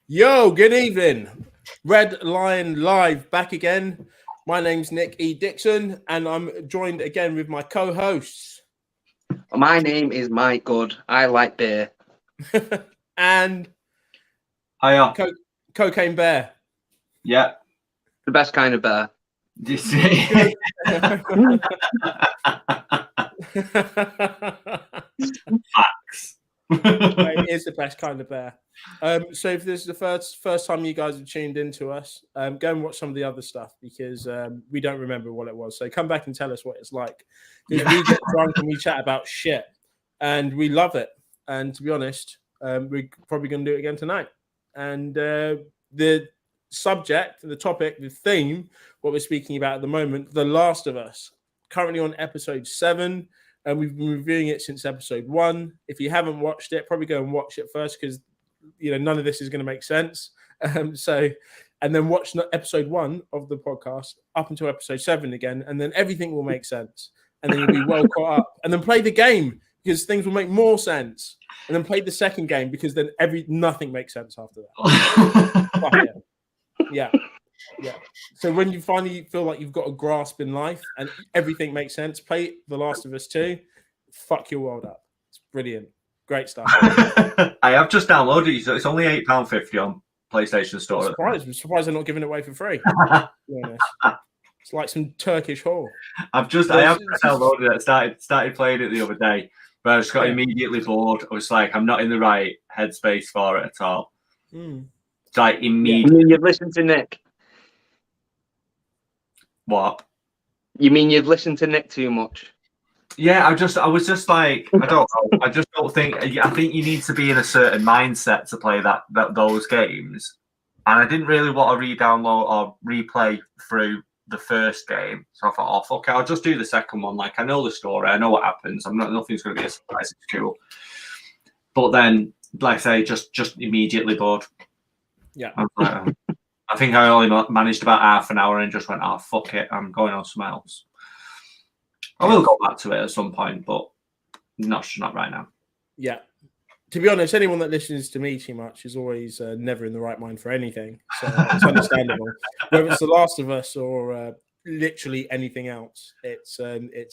Yo, good evening. Red Lion Live back again. My name's Nick E. Dixon, and I'm joined again with my co-hosts. My name is Mike Good. I like beer. And Hiya. Cocaine Bear. Yeah. The best kind of bear. Facts. It is the best kind of bear. So if this is the first time you guys have tuned into us, go and watch some of the other stuff because we don't remember what it was. So come back and tell us what it's like. Because we get drunk and we chat about shit and we love it. And to be honest, we're probably going to do it again tonight. And the subject, the topic, the theme, what we're speaking about at the moment, The Last of Us, currently on episode 7. And we've been reviewing it since episode 1. If you haven't watched it, probably go and watch it first because none of this is going to make sense. And then watch episode 1 of the podcast up until episode 7 again, and then everything will make sense. And then you'll be well caught up. And then play the game because things will make more sense. And then play the second game because then nothing makes sense after that. Yeah. So when you finally feel like you've got a grasp in life and everything makes sense, play The Last of Us 2. Fuck your world up. It's brilliant. Great stuff. I have just downloaded it, so it's only £8.50 on PlayStation Store. I'm surprised they're not giving it away for free. It's like some Turkish whore. I have just downloaded it. Started playing it the other day, but I just got immediately bored. I was like, I'm not in the right headspace for it at all. It's like immediately. You mean you've listened to Nick? What? You mean you've listened to Nick too much? Yeah, I was just like, I don't know. I just don't think. I think you need to be in a certain mindset to play those games, and I didn't really want to re-download or replay through the first game. So I thought, oh fuck it, I'll just do the second one. Like I know the story, I know what happens. Nothing's going to be a surprise. It's cool. But then, like I say, just immediately bored. Yeah. I think I only managed about half an hour and just went, oh fuck it, I'm going on something else. I will go back to it at some point, but not right now. Yeah. To be honest, anyone that listens to me too much is always never in the right mind for anything. So it's understandable. Whether it's The Last of Us or literally anything else, it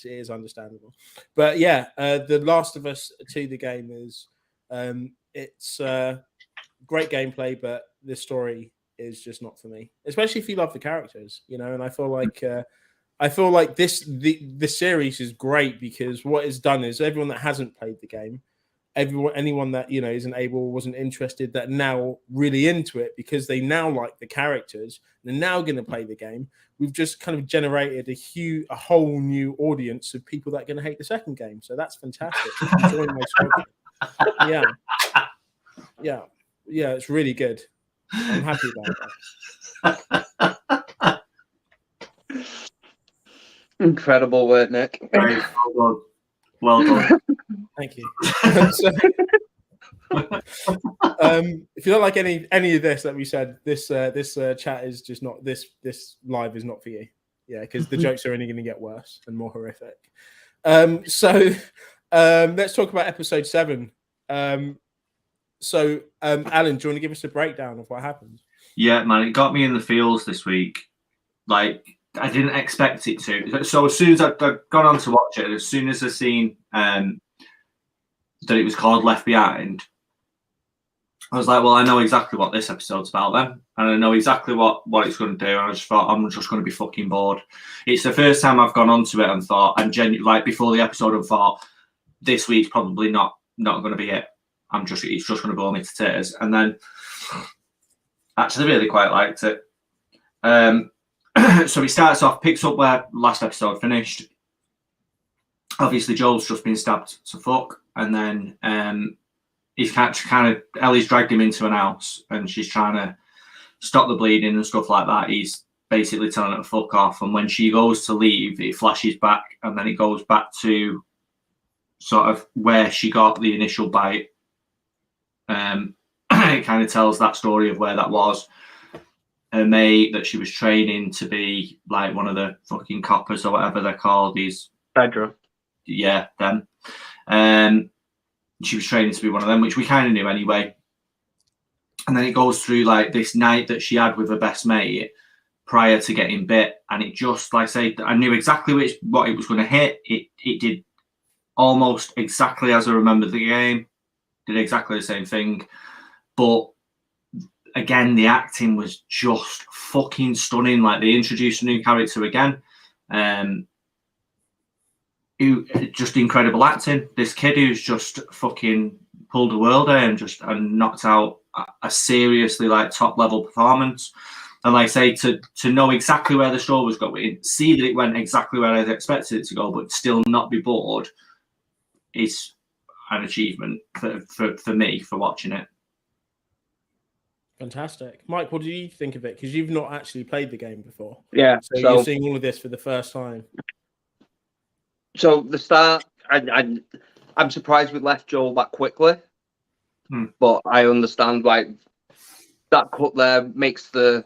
is understandable. But yeah, The Last of Us 2, the game is it's great gameplay, but the story is just not for me. Especially if you love the characters, and I feel like the series is great because what it's done is everyone that hasn't played the game, anyone that wasn't interested, that now really into it because they now like the characters, they're now going to play the game. We've just kind of generated a whole new audience of people that are going to hate the second game. So that's fantastic. Enjoying my struggle. Yeah, it's really good. I'm happy about that. Incredible work, Nick. Well done. Thank you. If you don't like any of this that we said, this chat is just not this live is not for you. Yeah, because the jokes are only going to get worse and more horrific. Let's talk about episode 7. Alan, do you want to give us a breakdown of what happened? Yeah, man, it got me in the feels this week. Like, I didn't expect it to. So as soon as I'd gone on to watch it, as soon as I seen that it was called Left Behind, I was like, well, I know exactly what this episode's about then. And I know exactly what it's going to do. And I just thought, I'm just going to be fucking bored. It's the first time I've gone onto it and thought, like before the episode, I thought, this week's probably not going to be it. It's just going to bore me to tears. And then actually really quite liked it. So he starts off, picks up where last episode finished. Obviously, Joel's just been stabbed to fuck. And then he's kind of Ellie's dragged him into an house and she's trying to stop the bleeding and stuff like that. He's basically telling her to fuck off. And when she goes to leave, it flashes back and then it goes back to sort of where she got the initial bite. It kind of tells that story of where that was. Her mate that she was training to be like one of the fucking coppers or whatever they're called. These Pedro. Yeah, them. She was training to be one of them, which we kind of knew anyway. And then it goes through like this night that she had with her best mate prior to getting bit, and it just, like I say, I knew exactly what it was going to hit. It did almost exactly as I remembered the game. Did exactly the same thing, but again, the acting was just fucking stunning. Like, they introduced a new character again. Just incredible acting. This kid who's just fucking pulled the world out and knocked out a seriously like top level performance. And like I say, to know exactly where the story was going, see that it went exactly where I expected it to go, but still not be bored, is an achievement for me for watching it. Fantastic. Mike, what do you think of it? Because you've not actually played the game before. Yeah. So you're seeing all of this for the first time. So the start, I'm surprised we left Joel that quickly, but I understand like that cut there makes the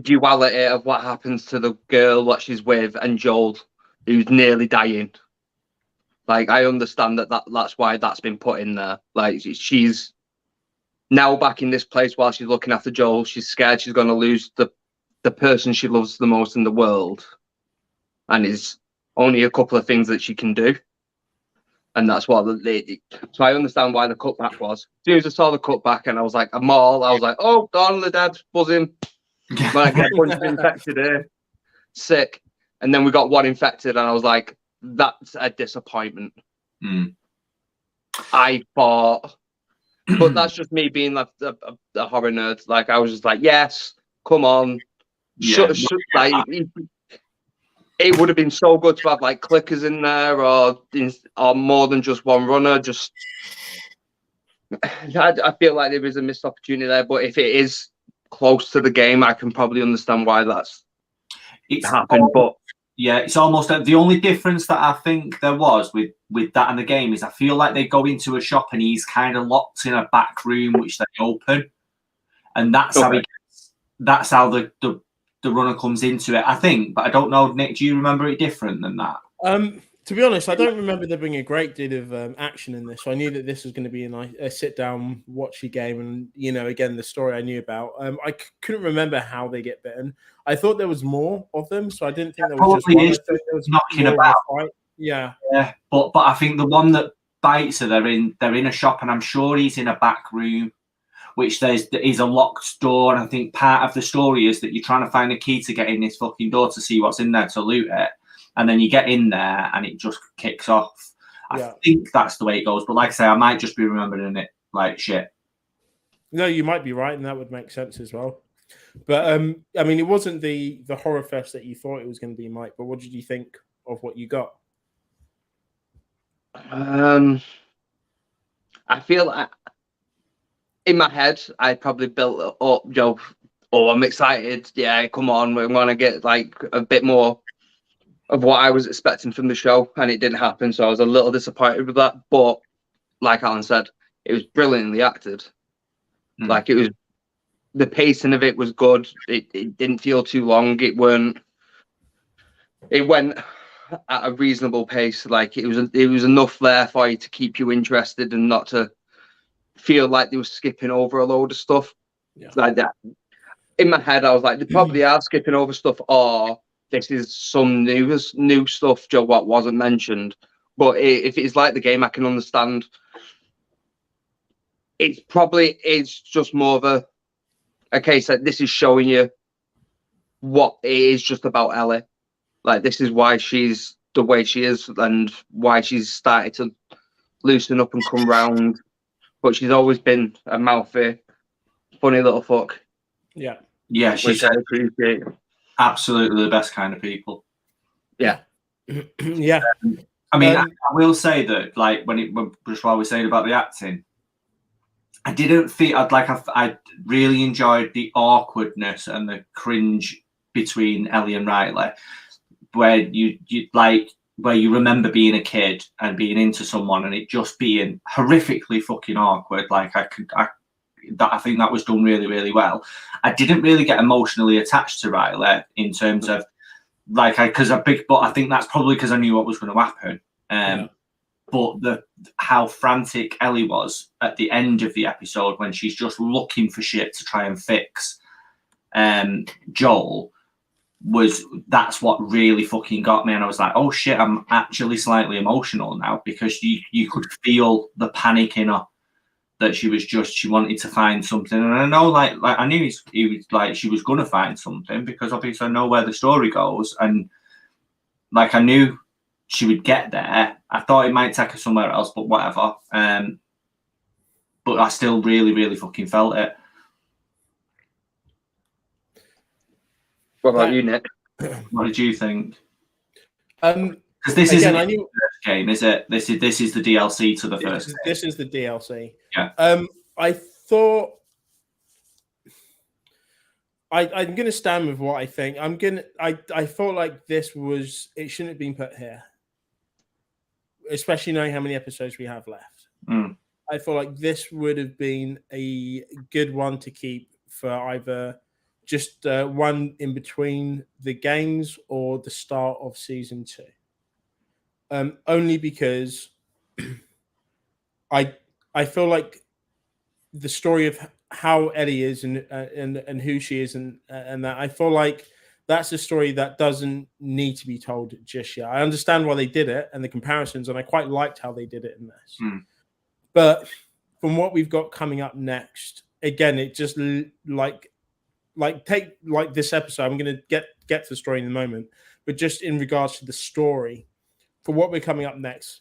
duality of what happens to the girl that she's with and Joel, who's nearly dying. Like, I understand that's why that's been put in there. Like, she's now back in this place while she's looking after Joel. She's scared she's going to lose the person she loves the most in the world, and it's only a couple of things that she can do. And that's what so I understand why the cutback was. As soon as I saw the cutback and I was like, a mall, I was like, oh, Dawn of the Dead, buzzing. Like, a bunch of infected here, sick. And then we got one infected, and I was like, that's a disappointment. I thought, but that's just me being like the horror nerd. Like, I was just like, yes, come on. Yeah. Like, it would have been so good to have like clickers in there, or more than just one runner. Just, I feel like there is a missed opportunity there. But if it is close to the game, I can probably understand why it's happened. But yeah, it's almost the only difference that I think there was with that and the game is I feel like they go into a shop and he's kind of locked in a back room which they open, and that's how the runner comes into it, I think. But I don't know, Nick, do you remember it different than that? To be honest, I don't remember there being a great deal of action in this. So I knew that this was going to be a sit-down, watchy game, and again, the story I knew about. I couldn't remember how they get bitten. I thought there was more of them, so I didn't think there was just one. I think there was knocking about. Yeah, but I think the one that bites her, they're in a shop, and I'm sure he's in a back room, which there is a locked door, and I think part of the story is that you're trying to find a key to get in this fucking door to see what's in there to loot it. And then you get in there and it just kicks off. I think that's the way it goes. But like I say, I might just be remembering it like shit. No, you might be right, and that would make sense as well. But I mean, it wasn't the horror fest that you thought it was going to be, Mike. But what did you think of what you got? I feel like in my head, I probably built up, Joe. Oh, I'm excited. Yeah, come on. We want to get like a bit more of what I was expecting from the show, and it didn't happen. So I was a little disappointed with that. But like Alan said, it was brilliantly acted. Like, it was, the pacing of it was good. It didn't feel too long. It went at a reasonable pace. Like, it was enough there for you to keep you interested and not to feel like they were skipping over a load of stuff like that. In my head, I was like, they probably are skipping over stuff, or this is some new stuff, Joe, what wasn't mentioned. But if it's like the game, I can understand. It's just more of a case that this is showing you what it is just about Ellie. Like, this is why she's the way she is and why she's started to loosen up and come round. But she's always been a mouthy, funny little fuck. Yeah. Yeah, she's absolutely the best kind of people. Yeah. Yeah. I mean, I will say that, like, just while we're saying about the acting, I didn't feel I really enjoyed the awkwardness and the cringe between Ellie and Riley, where you remember being a kid and being into someone and it just being horrifically fucking awkward. Like, I think that was done really, really well. I didn't really get emotionally attached to Riley in terms of but I think that's probably because I knew what was going to happen. but how frantic Ellie was at the end of the episode when she's just looking for shit to try and fix Joel, that's what really fucking got me. And I was like, oh shit, I'm actually slightly emotional now, because you could feel the panic in her, that she wanted to find something. And I know, like I knew he was like, she was gonna find something, because obviously I know where the story goes, and like I knew she would get there. I thought it might take her somewhere else, but whatever. But I still really, really fucking felt it. What about you, Nick? What did you think? Because this isn't the first game, is it? This is the DLC to the first game. This is the DLC. Yeah. I thought I'm gonna stand with what I think. I felt like it shouldn't have been put here, especially knowing how many episodes we have left. I feel like this would have been a good one to keep for either just one in between the games or the start of season 2. Only because I feel like the story of how Ellie is and who she is and that, I feel like that's a story that doesn't need to be told just yet. I understand why they did it and the comparisons, and I quite liked how they did it in this. But from what we've got coming up next, again, it just take this episode. I'm going to get to the story in a moment, but just in regards to the story, for what we're coming up next,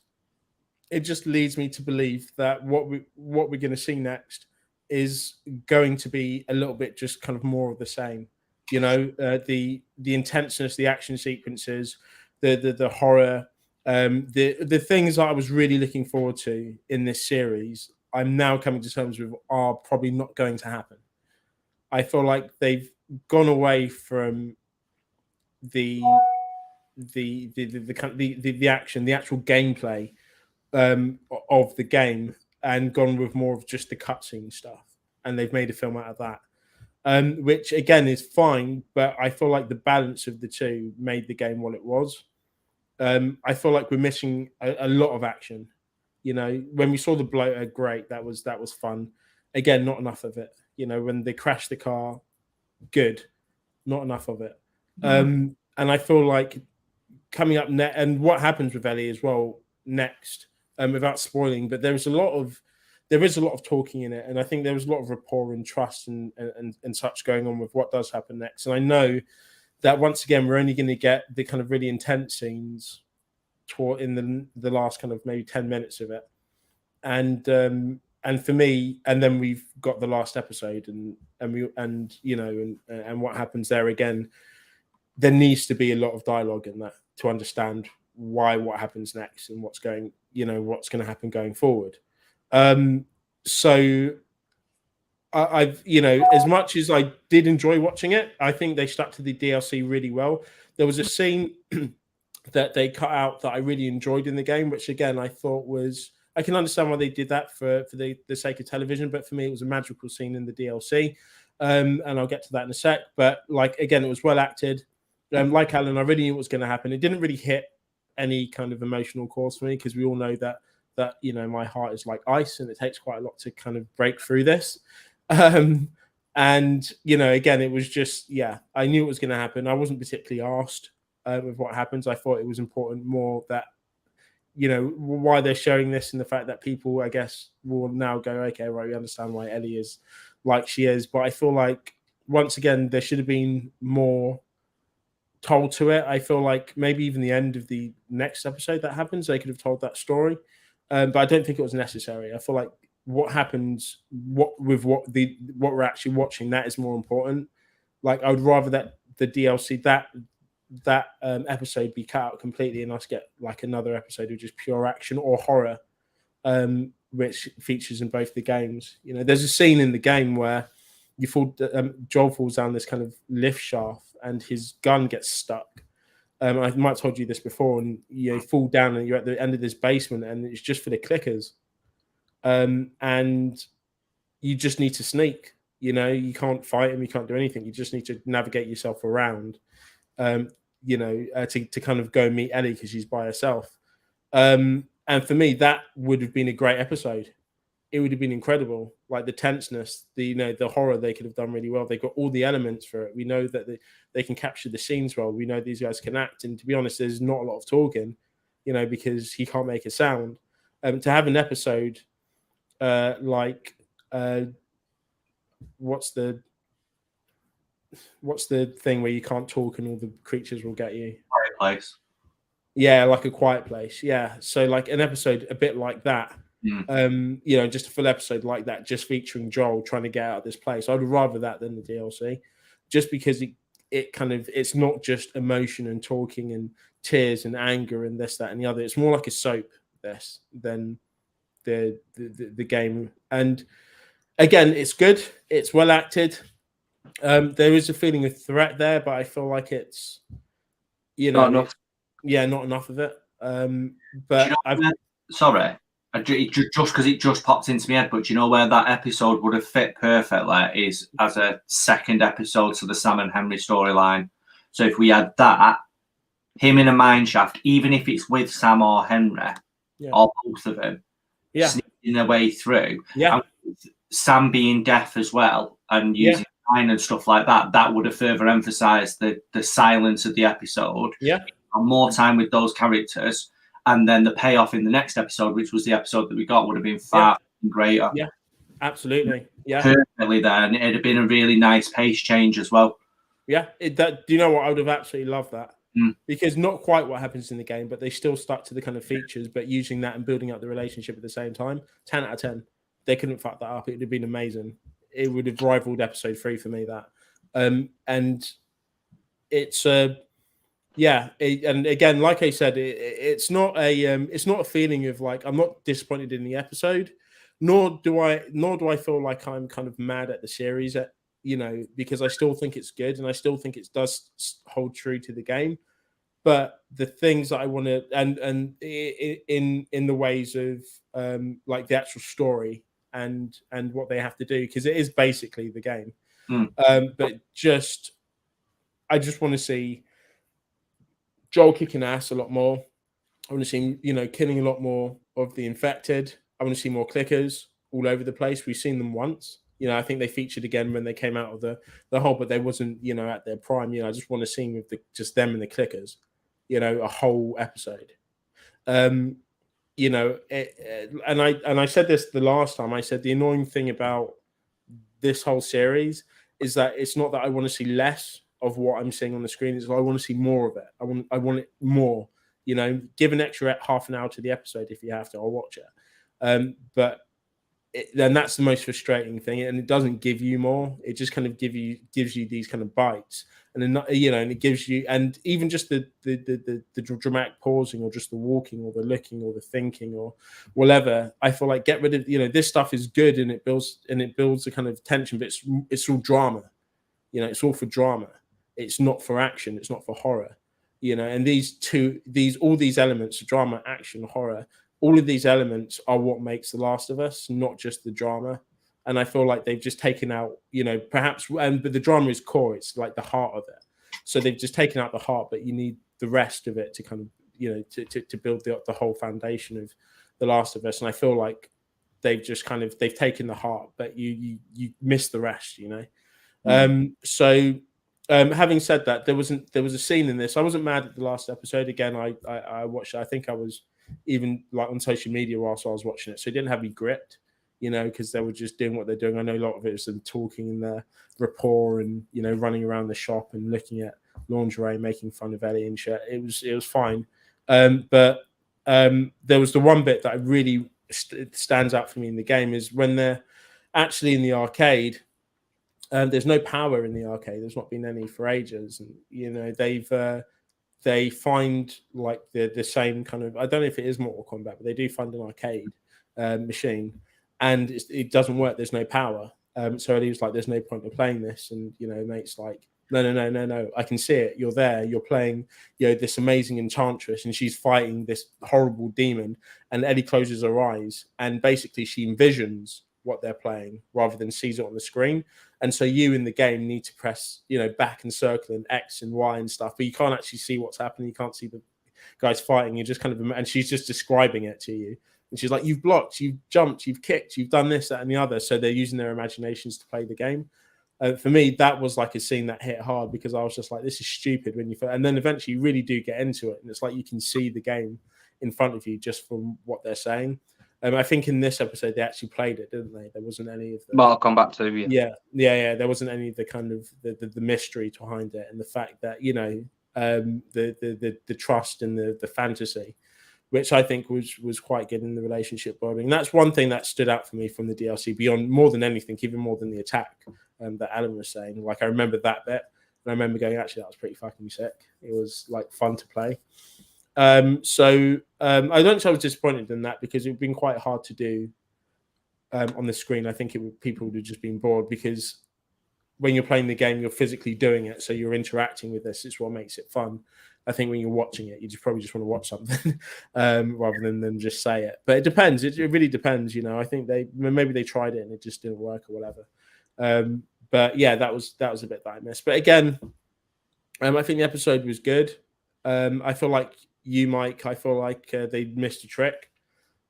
it just leads me to believe that what we're going to see next is going to be a little bit just kind of more of the same. You know, the intenseness, the action sequences, the horror, the things that I was really looking forward to in this series, I'm now coming to terms with are probably not going to happen. I feel like they've gone away from the action, the actual gameplay of the game, and gone with more of just the cutscene stuff, and they've made a film out of that. Which again is fine, but I feel like the balance of the two made the game what it was. I feel like we're missing a lot of action. You know, when we saw the bloater, great, that was fun. Again, not enough of it. You know, when they crashed the car, good, not enough of it. And I feel like coming up and what happens with Ellie as well next, without spoiling, but there is a lot of talking in it, and I think there was a lot of rapport and trust and such going on with what does happen next. And I know that once again we're only going to get the kind of really intense scenes in the last kind of maybe 10 minutes of it, and for me, and then we've got the last episode and what happens there. Again, there needs to be a lot of dialogue in that to understand what happens next and what's going to happen going forward. So I've, as much as I did enjoy watching it, I think they stuck to the DLC really well. There was a scene that they cut out that I really enjoyed in the game, which again, I thought I can understand why they did that for the sake of television, but for me, it was a magical scene in the DLC. And I'll get to that in a sec. But again, it was well acted. Like Alan, I really knew what was going to happen. It didn't really hit any kind of emotional cause for me, because we all know that my heart is like ice and it takes quite a lot to kind of break through this. And again, it was just, I knew it was going to happen. I wasn't particularly asked with what happens. I thought it was important more that, why they're showing this, and the fact that people, I guess, will now go, okay, right, we understand why Ellie is like she is. But I feel like, once again, there should have been more told to it. I feel like maybe even the end of the next episode that happens, they could have told that story. But I don't think it was necessary. I feel like what happens, what we're actually watching, that is more important. Like, I would rather that the DLC, that episode be cut out completely, and us get like another episode of just pure action or horror, which features in both the games. There's a scene in the game where Joel falls down this kind of lift shaft and his gun gets stuck. I might have told you this before, and you fall down and you're at the end of this basement and it's just for the clickers. And you just need to sneak. You can't fight him, you can't do anything. You just need to navigate yourself around, to kind of go meet Ellie because she's by herself. And And for me, that would have been a great episode. It would have been incredible. Like the tenseness, the horror they could have done really well. They got all the elements for it. We know that they can capture the scenes well. We know these guys can act. And to be honest, there's not a lot of talking, because he can't make a sound. To have an episode what's the thing where you can't talk and all the creatures will get you? Quiet Place. Yeah, like A Quiet Place. Yeah. So like an episode a bit like that. Just a full episode like that, just featuring Joel trying to get out of this place. I'd rather that than the DLC, just because it's not just emotion and talking and tears and anger and this, that, and the other. It's more like a soap than the game. And again, it's good. It's well acted. There is a feeling of threat there, but I feel like it's not enough. Not enough of it. But sorry. Just because it just popped into my head, but you know where that episode would have fit perfectly is as a second episode to the Sam and Henry storyline. So if we had that, him in a mine shaft, even if it's with Sam or Henry, or both of them, sneaking their way through, and Sam being deaf as well and using mine and stuff like that, that would have further emphasised the silence of the episode. Yeah, and more time with those characters. And then the payoff in the next episode, which was the episode that we got, would have been far greater. Yeah, absolutely. Yeah, perfectly there, and it'd have been a really nice pace change as well. Yeah, do you know what? I would have absolutely loved that because not quite what happens in the game, but they still stuck to the kind of features, but using that and building up the relationship at the same time. 10 out of 10. They couldn't fuck that up. It would have been amazing. It would have rivaled episode 3 for me. That, and it's and again, like I said, it's not a feeling of like I'm not disappointed in the episode, nor do I feel like I'm kind of mad at the series, because I still think it's good and I still think it does hold true to the game. But the things that I want to and in the ways of like the actual story and what they have to do, because it is basically the game. But I just want to see Joel kicking ass a lot more. I want to see him, killing a lot more of the infected. I want to see more clickers all over the place. We've seen them once. I think they featured again when they came out of the hole, but they wasn't, at their prime. I just want to see them with just them and the clickers, a whole episode. And I said this the last time. I said the annoying thing about this whole series is that it's not that I want to see less of what I'm seeing on the screen, is I want to see more of it. I want it more. Give an extra half an hour to the episode if you have to. I'll watch it. But then that's the most frustrating thing, and it doesn't give you more. It just kind of gives you these kind of bites, and then and it gives you, and even just the dramatic pausing, or just the walking, or the looking, or the thinking, or whatever. I feel like get rid of this stuff is good, and it builds a kind of tension, but it's all drama. It's all for drama. It's not for action. It's not for horror. And all these elements, drama, action, horror, all of these elements are what makes The Last of Us, not just the drama. And I feel like they've just taken out, perhaps, but the drama is core. It's like the heart of it. So they've just taken out the heart, but you need the rest of it to kind of, to build the whole foundation of The Last of Us. And I feel like they've just they've taken the heart, but you miss the rest, Having said that, there was a scene in this. I wasn't mad at the last episode. Again, I watched it. I think I was even like on social media whilst I was watching it, so it didn't have me gripped, because they were just doing what they're doing. I know a lot of it is them talking in their rapport and running around the shop and looking at lingerie, making fun of Ellie and shit. It was fine, but there was the one bit that really stands out for me in the game is when they're actually in the arcade. There's no power in the arcade. There's not been any for ages, and they find like the same kind of, I don't know if it is Mortal Kombat, but they do find an arcade machine, and it doesn't work. There's no power. So he was like, "There's no point in playing this," and mate's like, "No, I can see it. You're there. You're playing, this amazing enchantress, and she's fighting this horrible demon." And Ellie closes her eyes, and basically she envisions what they're playing rather than sees it on the screen. And so you in the game need to press, back and circle and X and Y and stuff, but you can't actually see what's happening. You can't see guys fighting. You're just kind of, and she's just describing it to you. And she's like, you've blocked, you've jumped, you've kicked, you've done this, that, and the other. So they're using their imaginations to play the game. For me, that was like a scene that hit hard because I was just like, this is stupid when you, and then eventually you really do get into it. And it's like, you can see the game in front of you just from what they're saying. I think in this episode, they actually played it, didn't they? There wasn't any of the Mortal Kombat 2, yeah. There wasn't any of the kind of the mystery behind it, and the fact that the trust and the fantasy, which I think was quite good in the relationship building. And that's one thing that stood out for me from the DLC beyond more than anything, even more than the attack that Alan was saying. Like I remember that bit, and I remember going, actually, that was pretty fucking sick. It was like fun to play. I don't say I was disappointed in that because it would have been quite hard to do on the screen. I think people would have just been bored because when you're playing the game, you're physically doing it, so you're interacting with this. It's what makes it fun. I think when you're watching it, you probably just want to watch something rather than just say it. But it depends. It really depends. I think maybe they tried it and it just didn't work or whatever. But yeah, that was a bit that I missed. But again, I think the episode was good. I feel like Mike, they missed a trick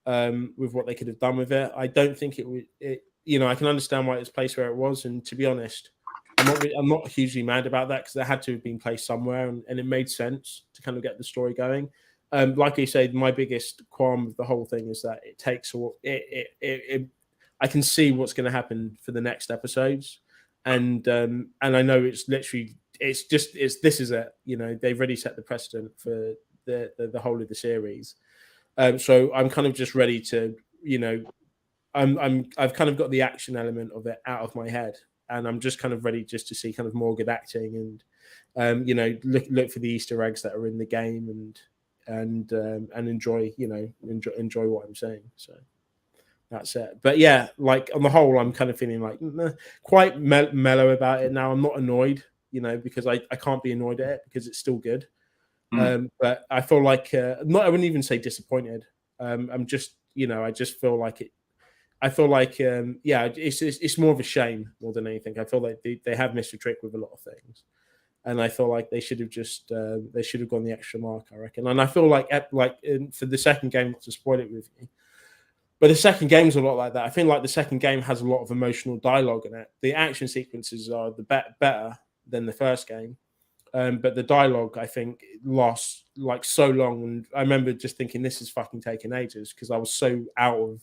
with what they could have done with it. I don't think it would. I can understand why it was placed where it was, and to be honest, I'm not hugely mad about that because it had to have been placed somewhere, and it made sense to kind of get the story going. Like I said, my biggest qualm with the whole thing is that it takes I can see what's going to happen for the next episodes, and I know it's literally this is it. They've already set the precedent for the whole of the series. So I'm kind of just ready to, I've kind of got the action element of it out of my head, and I'm just kind of ready just to see kind of more good acting and look for the Easter eggs that are in the game and enjoy enjoy what I'm saying. So that's it. But yeah, like on the whole, I'm kind of feeling like quite mellow about it now. I'm not annoyed, because I can't be annoyed at it because it's still good. But I feel like I wouldn't even say disappointed. I'm just, I just feel like it. I feel like, it's more of a shame more than anything. I feel like they have missed a trick with a lot of things, and I feel like they should have just gone the extra mark, I reckon. And I feel like for the second game, not to spoil it with you, but the second game's a lot like that. I feel like the second game has a lot of emotional dialogue in it. The action sequences are better than the first game. But the dialogue, I think, lost like so long. And I remember just thinking, this is fucking taking ages because I was so out of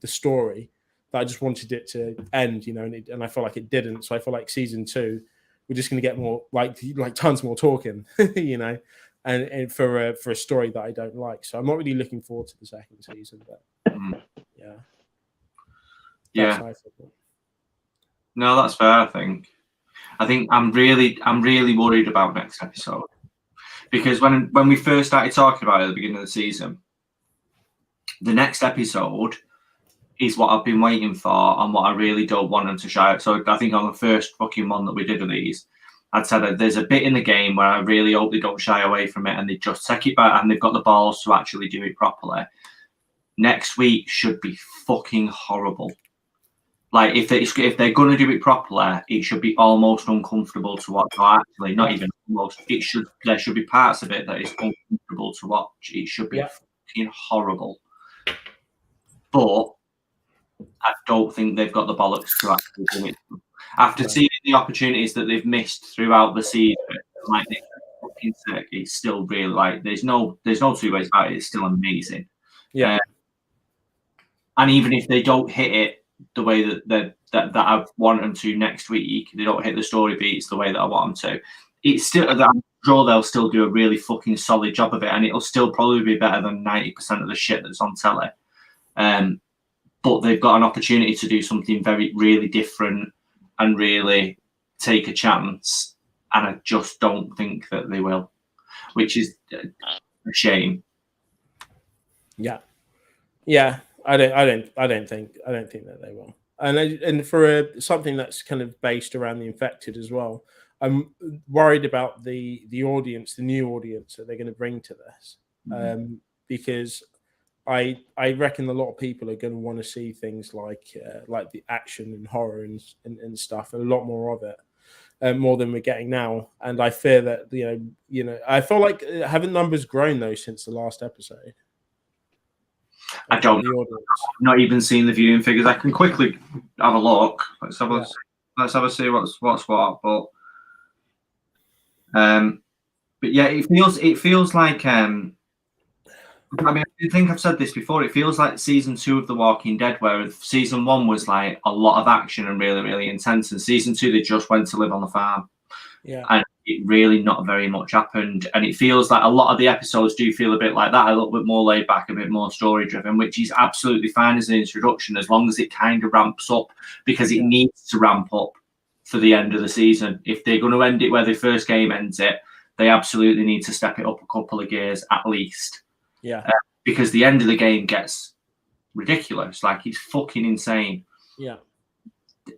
the story that I just wanted it to end, and I feel like it didn't. So I feel like season 2, we're just going to get more, like tons more talking, and for a story that I don't like. So I'm not really looking forward to the second season, but yeah. No, that's fair, I think I'm really worried about next episode because when we first started talking about it at the beginning of the season, the next episode is what I've been waiting for and what I really don't want them to show out. So I think on the first fucking one that we did of these, I'd said that there's a bit in the game where I really hope they don't shy away from it and they just take it back and they've got the balls to actually do it properly. Next week should be fucking horrible. Like if they're going to do it properly, it should be almost uncomfortable to watch. Or actually, not even almost. There should be parts of it that is uncomfortable to watch. It should be fucking horrible. But I don't think they've got the bollocks to actually do it. After seeing the opportunities that they've missed throughout the season, like fucking sick, it's still really like there's no two ways about it. It's still amazing. Yeah. And even if they don't hit it the way that I want them to next week, they don't hit the story beats the way that I want them to. It's still I'm sure they'll still do a really fucking solid job of it, and it'll still probably be better than 90% of the shit that's on telly. But they've got an opportunity to do something really different and really take a chance, and I just don't think that they will, which is a shame. Yeah. I don't think that they will. And for something that's kind of based around the infected as well, I'm worried about the audience, the new audience that they're going to bring to this, because I reckon a lot of people are going to want to see things like the action and horror and stuff, and a lot more of it. more than we're getting now. And I fear that I feel like haven't numbers grown though since the last episode? I don't know. I've not even seen the viewing figures. I can quickly have a look. Let's have a see what's what. But yeah, it feels like I mean, I think I've said this before. It feels like season 2 of The Walking Dead, where season 1 was like a lot of action and really, really intense, and season 2 they just went to live on the farm. Yeah, and it really not very much happened. And it feels like a lot of the episodes do feel a bit like that, a little bit more laid back, a bit more story driven, which is absolutely fine as an introduction, as long as it kind of ramps up, because it needs to ramp up for the end of the season. If they're going to end it where the first game ends it, they absolutely need to step it up a couple of gears at least. Yeah. Because the end of the game gets ridiculous. Like, it's fucking insane. Yeah.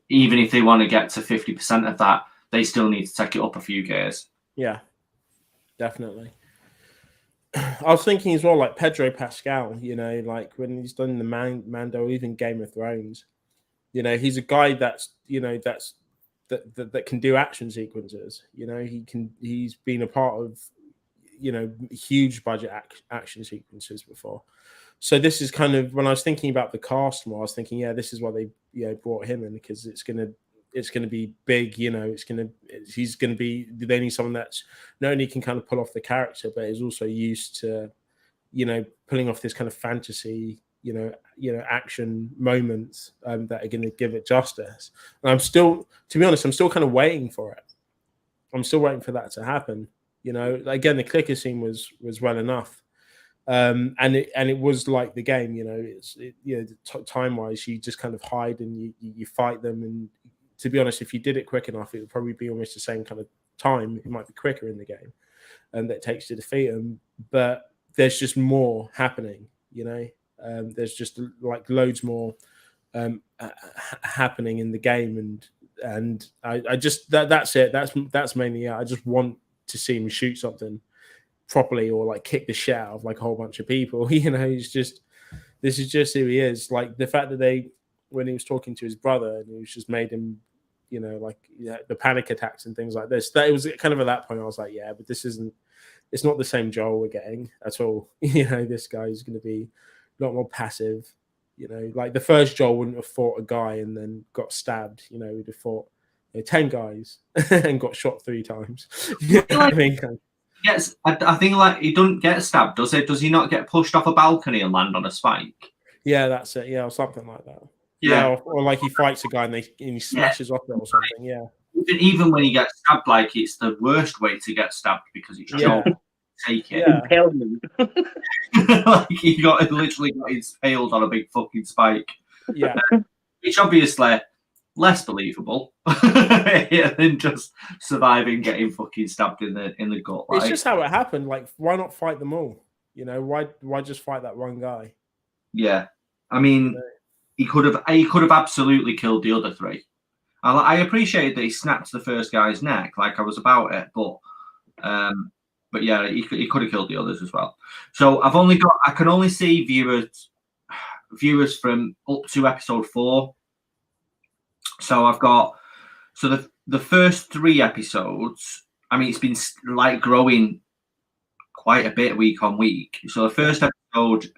Even if they want to get to 50% of that, they still need to take it up a few gears. Yeah, definitely. I was thinking as well, like Pedro Pascal, like when he's done the Mando, even Game of Thrones, he's a guy that can do action sequences. He's been a part of, huge budget action sequences before. So this is kind of, when I was thinking about the cast more, I was thinking, yeah, this is why they brought him in, because it's gonna be big. He's gonna be, they need someone that's not only can kind of pull off the character, but is also used to, pulling off this kind of fantasy, action moments that are going to give it justice. And I'm still, to be honest, I'm still kind of waiting for it. I'm still waiting for that to happen. Again, the clicker scene was well enough, and it was like the game. Time wise, you just kind of hide and you fight them. And to be honest, if you did it quick enough, it would probably be almost the same kind of time. It might be quicker in the game, and that it takes to defeat them. But there's just more happening. There's just like loads more happening in the game, and I just that's it. That's mainly it. I just want to see him shoot something properly, or like kick the shit out of like a whole bunch of people. This is just who he is. Like the fact that when he was talking to his brother, and he was just made him, the panic attacks and things like this. That it was kind of at that point I was like, yeah, but it's not the same Joel we're getting at all. This guy is going to be a lot more passive. Like the first Joel wouldn't have fought a guy and then got stabbed. He'd have fought 10 guys and got shot 3 times. I mean, yes, I think like he doesn't get stabbed, does it? Does he not get pushed off a balcony and land on a spike? Yeah, that's it. Yeah, or something like that. Yeah, or like he fights a guy and he smashes off it or something. Yeah. Even when he gets stabbed, like it's the worst way to get stabbed, because it's Joel. Take it. Yeah. Like he literally got impaled on a big fucking spike. Yeah. Which obviously less believable than just surviving getting fucking stabbed in the gut. It's just how it happened. Like, why not fight them all? Why just fight that one guy? Yeah. I mean, he could have absolutely killed the other 3. I appreciate that he snapped the first guy's neck, like I was about it, but yeah, he could have killed the others as well. So I can only see viewers from up to episode 4. So I've got, the first 3 episodes, I mean, it's been like growing quite a bit week on week. So the first episode,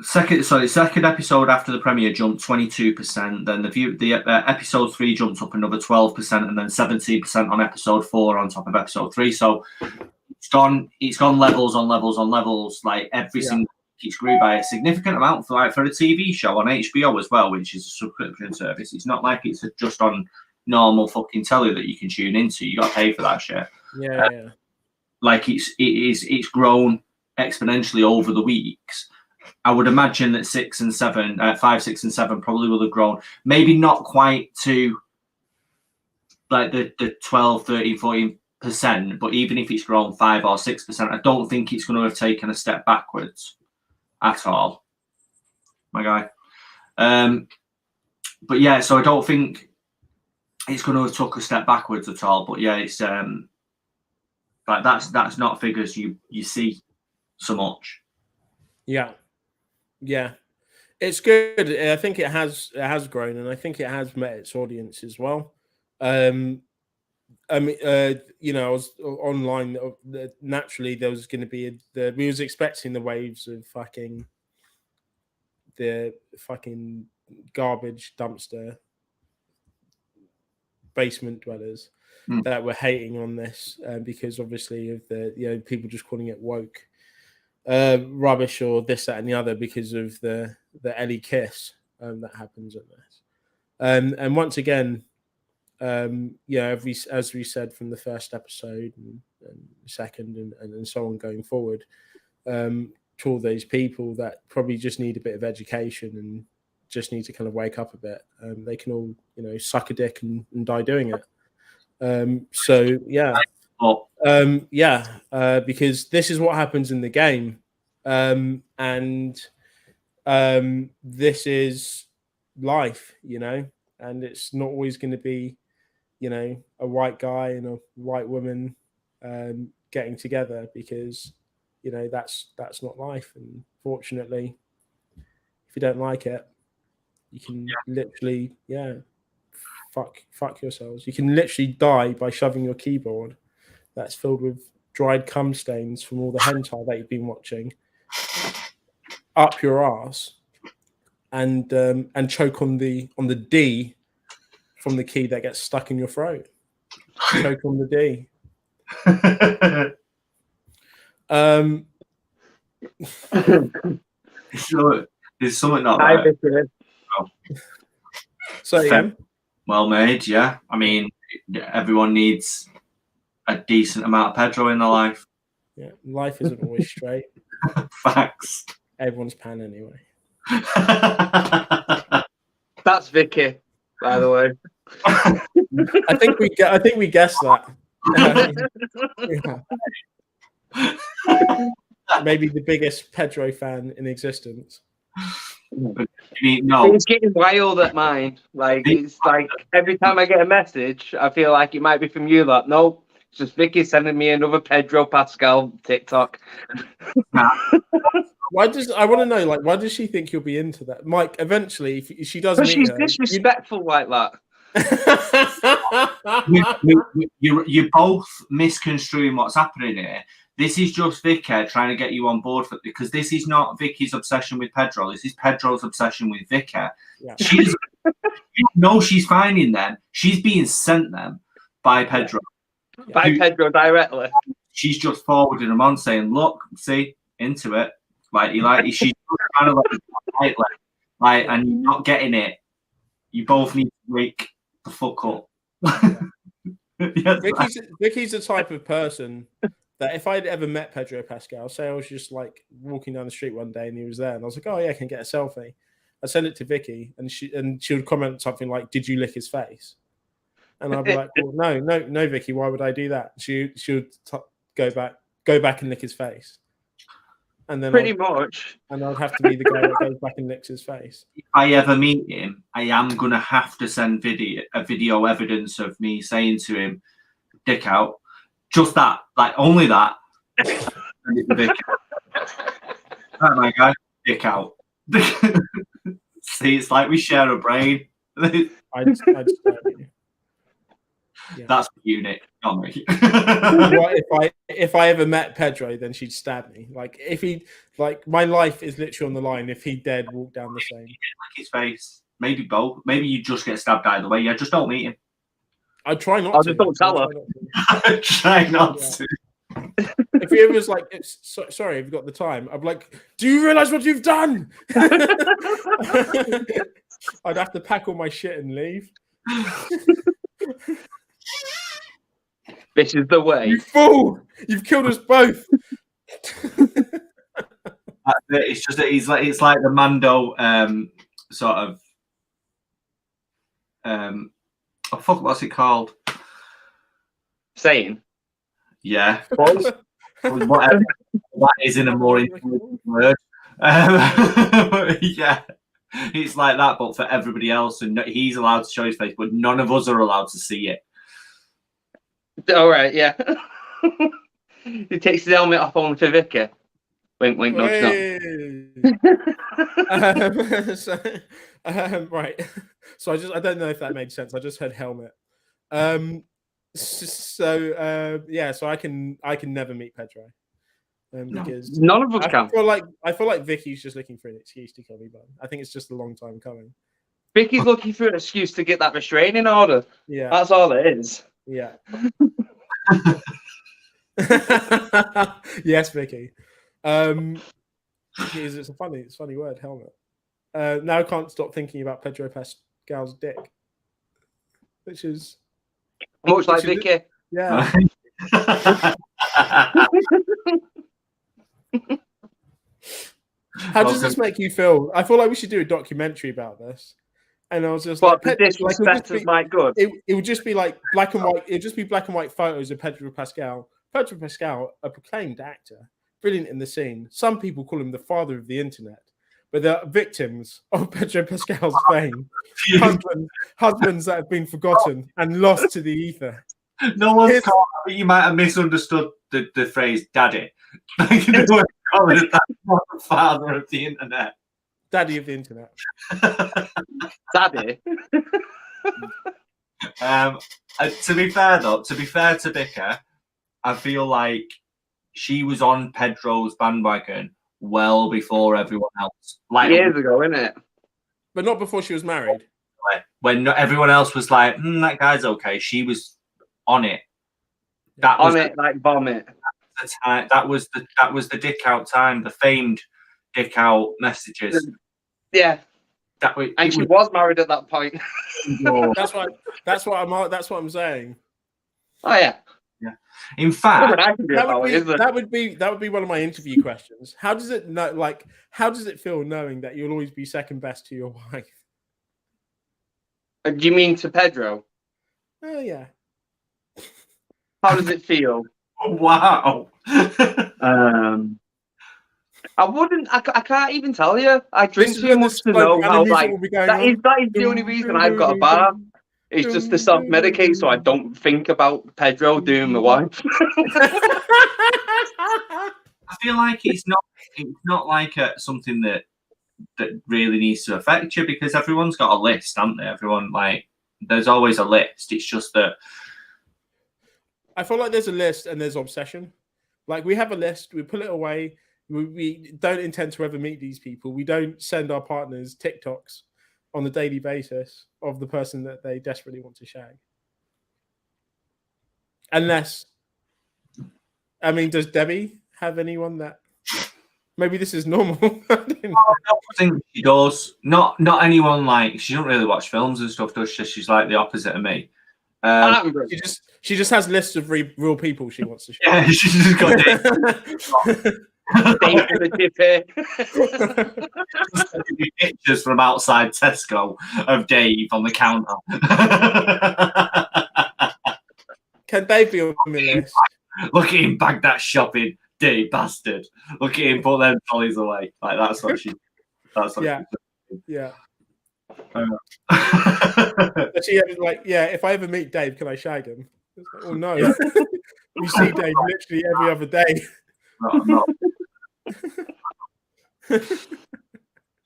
second episode after the premiere jumped 22%. Then the episode 3 jumped up another 12%, and then 17% on episode 4 on top of episode 3. So it's gone levels on levels on levels. Like every single week, it's grew by a significant amount for a TV show on HBO as well, which is a subscription service. It's not like it's just on normal fucking telly that you can tune into. You got to pay for that shit. Yeah. Like it's grown exponentially over the weeks. I would imagine that 5, 6, and 7 probably will have grown. Maybe not quite to like the 12, 13, 14%, but even if it's grown 5 or 6%, I don't think it's going to have taken a step backwards at all. My guy. But yeah, so I don't think it's going to have took a step backwards at all. But yeah, it's like that's not figures you see so much. Yeah. It's good. I think it has grown, and I think it has met its audience as well. I mean, you know, I was online. Naturally, there was going to be we was expecting the waves of the fucking garbage dumpster basement dwellers that were hating on this because obviously of the people just calling it woke rubbish or this, that, and the other because of the Ellie kiss that happens in this. And once again, as we said from the first episode and second and so on going forward, to all those people that probably just need a bit of education and just need to kind of wake up a bit, they can all suck a dick and die doing it. Because this is what happens in the game, and this is life, and it's not always going to be a white guy and a white woman getting together, because that's not life. And fortunately, if you don't like it, you can literally fuck yourselves. You can literally die by shoving your keyboard that's filled with dried cum stains from all the hentai that you've been watching up your ass, and choke on the D from the key that gets stuck in your throat. Choke on the D. There's something not right. So again, well made, yeah. I mean, everyone needs a decent amount of Pedro in their life. Yeah, life isn't always straight. Facts. Everyone's pan anyway. That's Vicky, by the way. I think we guessed that. Maybe the biggest Pedro fan in existence. No, it's getting wild at mine. Like, it's like every time I get a message, I feel like it might be from you. Like, no, it's just Vicky sending me another Pedro Pascal TikTok. Why does she think you'll be into that, Mike? Eventually, if she does meet she's her, disrespectful like that. You're both misconstruing what's happening here. This is just Vicky trying to get you on board for, because this is not Vicky's obsession with Pedro. This is Pedro's obsession with Vicky. Yeah. She's finding them. She's being sent them by Pedro. Yeah. By Pedro directly. She's just forwarding them on, saying, "Look, see, into it." She's kind of and you're not getting it. You both need to wake the fuck up. Vicky's the type of person that if I'd ever met Pedro Pascal, say I was just like walking down the street one day and he was there, and I was like, "Oh yeah, I can get a selfie." I send it to Vicky, and she would comment something like, "Did you lick his face?" And I'd be like, "Well, no, Vicky, why would I do that?" She would go back and lick his face. And then pretty much. And I'd have to be the guy that goes back and licks his face. If I ever meet him, I am gonna have to send video evidence of me saying to him, "Dick out." Just that, like only that. Right, my guy, dick out. See, it's like we share a brain. I'd yeah. That's the unit, not me. If I ever met Pedro, then she'd stab me. Like if he, like my life is literally on the line. If he dead, walk down the same. Like his face, maybe both. Maybe you just get stabbed either way. Yeah, just don't meet him. I try not to. Just don't tell her. I try not to. If he was like, "Sorry, have you got the time?" I'd be like, "Do you realize what you've done?" I'd have to pack all my shit and leave. This is the way. You fool! You've killed us both. It's just that it's like the Mando sort of oh fuck, what's it called? Saying. Yeah. Whatever. That is in a more important word. Yeah. It's like that, but for everybody else, and he's allowed to show his face, but none of us are allowed to see it. All right, yeah. He takes the helmet off only for Vicky. Wink, wink, nudge, nudge. Right. So I don't know if that made sense. I just heard helmet. So I can never meet Pedro. Because None of us can. I feel like Vicky's just looking for an excuse to kill me, but I think it's just a long time coming. Vicky's looking for an excuse to get that restraining order. Yeah, that's all it is. Yeah. Yes, Vicky. It's a funny word, helmet. Now I can't stop thinking about Pedro Pascal's dick, which is much like Vicky. Yeah. How does this make you feel? I feel like we should do a documentary about this. And I was just like, disrespect is my good. It would just be like black and white. It'd just be black and white photos of Pedro Pascal. Pedro Pascal, a proclaimed actor, brilliant in the scene. Some people call him the father of the internet, but they're victims of Pedro Pascal's fame. Husbands that have been forgotten and lost to the ether. No one's caught. You might have misunderstood the phrase "daddy." That's not the father of the internet. Daddy of the internet. Daddy. To be fair to Becca, I feel like she was on Pedro's bandwagon well before everyone else. Like years ago, innit? But not before she was married. When everyone else was like, that guy's okay, she was on it. That was it like vomit. That was the dick out time, the famed dick out messages. Yeah. And she was married at that point. That's what I'm saying. Oh yeah. Yeah. In fact, that would be one of my interview questions. How does it feel knowing that you'll always be second best to your wife? Do you mean to Pedro? Oh yeah. How does it feel? Wow. I wouldn't. I can't even tell you. I drink too much to know how. Like that is the only reason I've got a bar. It's just to self-medicate, so I don't think about Pedro doing my wife. I feel like it's not like something that really needs to affect you, because everyone's got a list, haven't they? Everyone, like, there's always a list. It's just that I feel like there's a list and there's obsession. Like, we have a list, we put it away. We don't intend to ever meet these people. We don't send our partners TikToks on a daily basis of the person that they desperately want to shag. Unless, I mean, does Debbie have anyone that maybe this is normal? I don't think she does. Not anyone, like, she doesn't really watch films and stuff, does she? She's like the opposite of me. She just has lists of real people she wants to share. Yeah, she's just got pictures from outside Tesco of Dave on the counter. Can Dave be on the list? Look at him bag that shopping, Dave bastard. Look at him put them trolleys away. Like, that's what she. That's what yeah. Yeah. She like, yeah, if I ever meet Dave, can I shag him? Like, oh no. We see Dave literally every other day. No.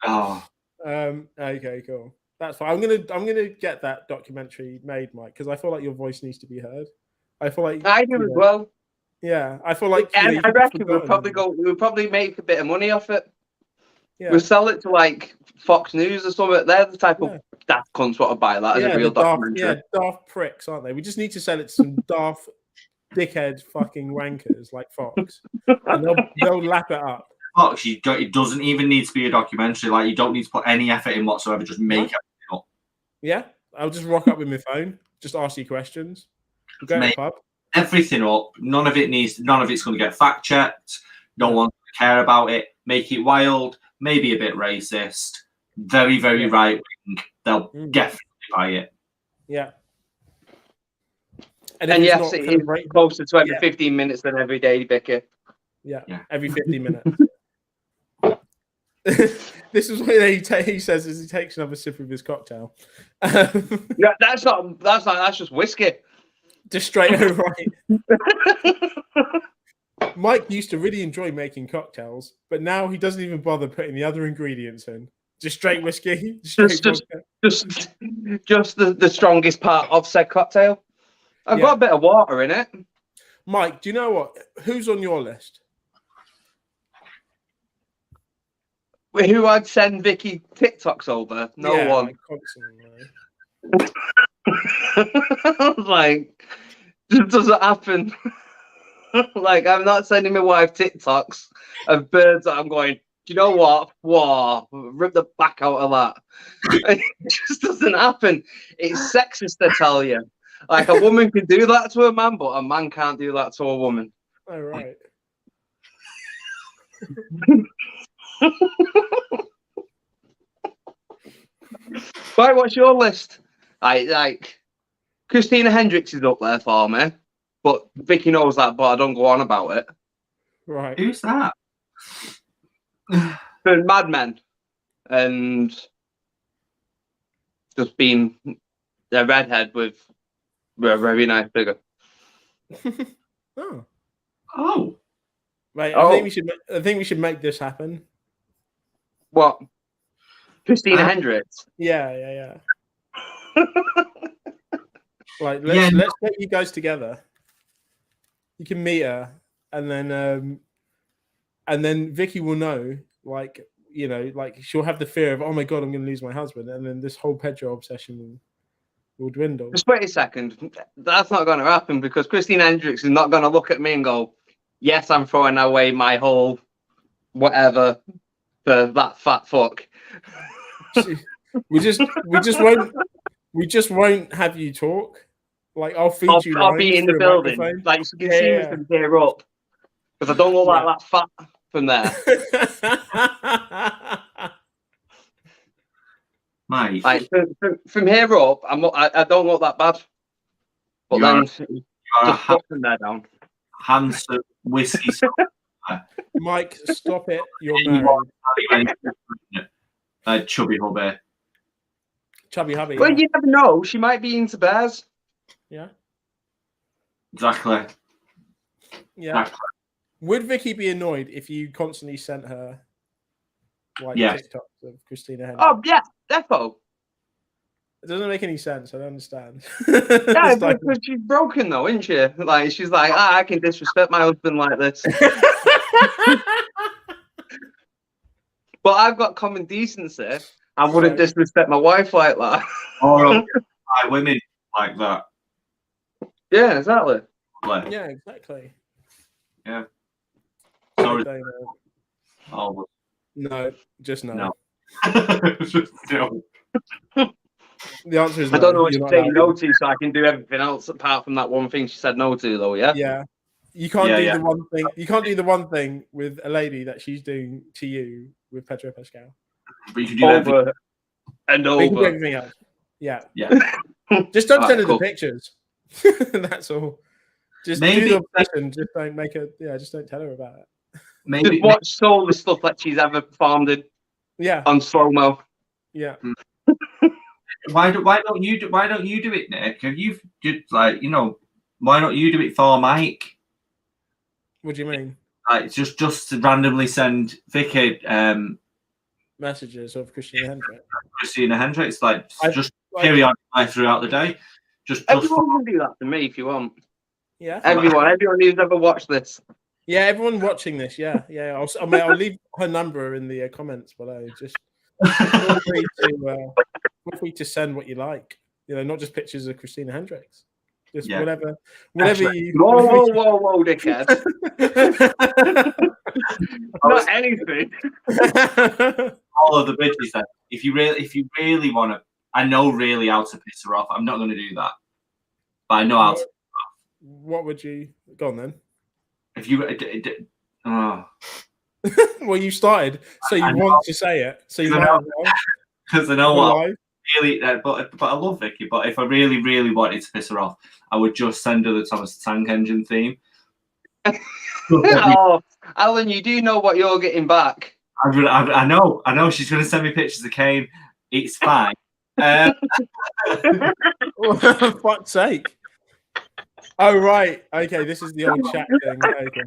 Oh. Okay, cool. That's fine. I'm gonna get that documentary made, Mike, because I feel like your voice needs to be heard. I feel like I do as well. Yeah, I feel like I reckon we'll probably make a bit of money off it. Yeah. We'll sell it to like Fox News or something. They're the type of daft cunts what to buy that as a real documentary. Daft pricks, aren't they? We just need to sell it to some daft dickhead fucking wankers like Fox, and they'll lap it up. Fox, it doesn't even need to be a documentary. Like, you don't need to put any effort in whatsoever. Just make everything up. Yeah, I'll just rock up with my phone, just ask you questions. We'll go to the pub. Everything up. None of it's going to get fact checked. No one's going to care about it. Make it wild. Maybe a bit racist. Very, very right wing. They'll definitely buy it. Yeah. And yes, it is closer to every 15 minutes than every day, Becky. Yeah, every 15 minutes. This is what he says as he takes another sip of his cocktail. Yeah, that's just whiskey. Just straight over right. Mike used to really enjoy making cocktails, but now he doesn't even bother putting the other ingredients in. Just straight whiskey, straight vodka. Just the strongest part of said cocktail. I've got a bit of water in it. Mike, do you know what? Who's on your list? Who I'd send Vicky TikToks over? No one. Like, it doesn't happen. Like, I'm not sending my wife TikToks of birds that I'm going, do you know what? Whoa, rip the back out of that. It just doesn't happen. It's sexist, I tell you. Like, a woman can do that to a man, but a man can't do that to a woman. All right. Right, what's your list? Like Christina Hendricks is up there for me, but Vicky knows that, but I don't go on about it. Right. Who's that? For Mad Men, and just being a redhead with a very nice figure. Oh. Right. I think we should make this happen. What? Christina Hendricks. Yeah. Like let's get you guys together. You can meet her, and then Vicky will know, like, you know, like she'll have the fear of, oh my god, I'm going to lose my husband, and then this whole Pedro obsession will dwindle. Just wait a second. That's not going to happen because Christina Hendricks is not going to look at me and go, yes, I'm throwing away my whole whatever for that fat fuck. We just won't have you talk. Like, I'll feed you. I'll be in the building. Like, you can see me from here up. Because I don't look like that fat from there. Mate. Like, from here up, I don't look that bad. But you then just put them there down. Handsome whiskey. Mike, stop it. You're married. Chubby hubby. Chubby hubby. Well, you never know. She might be into bears. Yeah. Exactly. Yeah. Exactly. Would Vicky be annoyed if you constantly sent her like TikToks of Christina Hendricks? Oh yeah, defo. It doesn't make any sense. I don't understand. Yeah, because she's broken though, isn't she? Like, she's like, I can disrespect my husband like this. But I've got common decency. I wouldn't disrespect my wife like that. Or women like that. Yeah, exactly. Yeah, exactly. Yeah. Sorry. Oh. No, just no. No. Just no. The answer is I don't know what she's saying no to, so I can do everything else apart from that one thing she said no to, though. Yeah. Yeah. You can't do the one thing. You can't do the one thing with a lady that she's doing to you with Pedro Pascal. But you can do over and over. You can do everything else. Yeah. Yeah. Just don't send her the pictures. That's all. Just do the obsession. Just don't make her. Yeah. Just don't tell her about it. Just watch all the stuff that she's ever performed in. Yeah. On slow-mo. Yeah. Why don't you do it, Nick? Have you just why don't you do it for Mike? What do you mean? Like just to randomly send Vicky messages of Christina Hendricks. Just periodically throughohout the day. Everyone can do that to me if you want. Yeah. Everyone who's ever watched this. Yeah, everyone watching this. Yeah. I'll leave her number in the comments below. Just feel free to send what you like. You know, not just pictures of Christina Hendricks. Just whatever you. Whoa, dickhead! Not anything. All of the bitches. Then, if you really want to, I know really how to piss her off. I'm not going to do that, but I know how to. What would you go on then? If you, well, you started, so you want to say it, so you know because I know what. Really, but I love Vicky. But if I really, really wanted to piss her off, I would just send her the Thomas the Tank Engine theme. Oh, Alan, you do know what you're getting back. I know. She's going to send me pictures of Kane. It's fine. For fuck's sake! Oh right, okay. This is the old chat thing. Okay.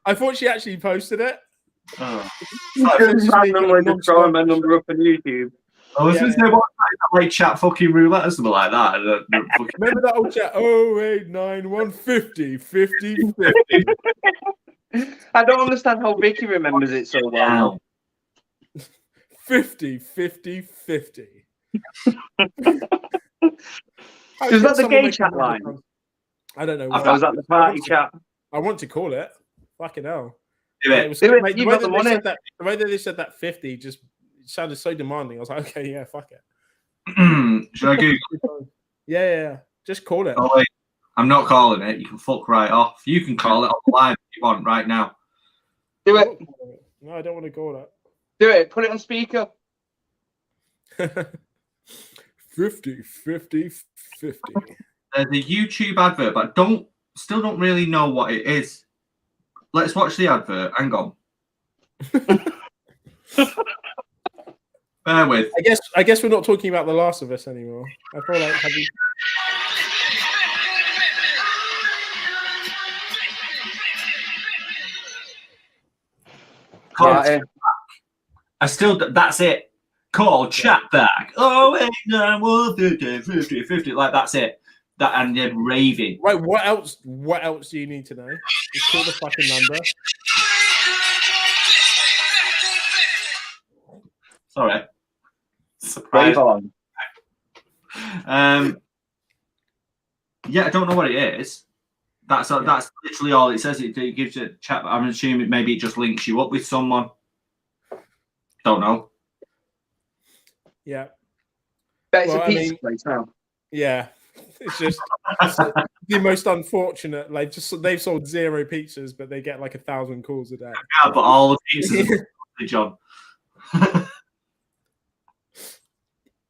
I thought she actually posted it. Oh. Randomly just throwing my number up on YouTube. I was going to say, what like chat fucking roulette or something like that. Remember that old chat? 0891 50 50 50. I don't understand how Vicky remembers it so well. 50 50 50. Was that the gay chat line? I don't know. Was that the party chat? I want to call it. Fucking hell. Do it. The way that they said that 50 just sounded so demanding. I was like, okay, yeah, fuck it. Should I Google? Yeah. Just call it. Oh, wait. I'm not calling it. You can fuck right off. You can call it on live if you want right now. Do it. No, I don't want to call it. Do it. Put it on speaker. 50 50 50. There's a YouTube advert, but still don't really know what it is. Let's watch the advert. Hang on. Bear with. I guess we're not talking about The Last of Us anymore. I feel like that's it. Call chat back. Oh, 891 50. Like that's it. That and then raving. Right, what else do you need to know? Just call the fucking number. Sorry. Surprise. Yeah, I don't know what it is. That's literally all it says. It gives you a chat. I'm assuming maybe it just links you up with someone. Don't know. Yeah. That's a pizza place now. Yeah. It's just the most unfortunate. Like, they've sold 0 pizzas, but they get like 1,000 calls a day. Yeah, but all the pizzas are John.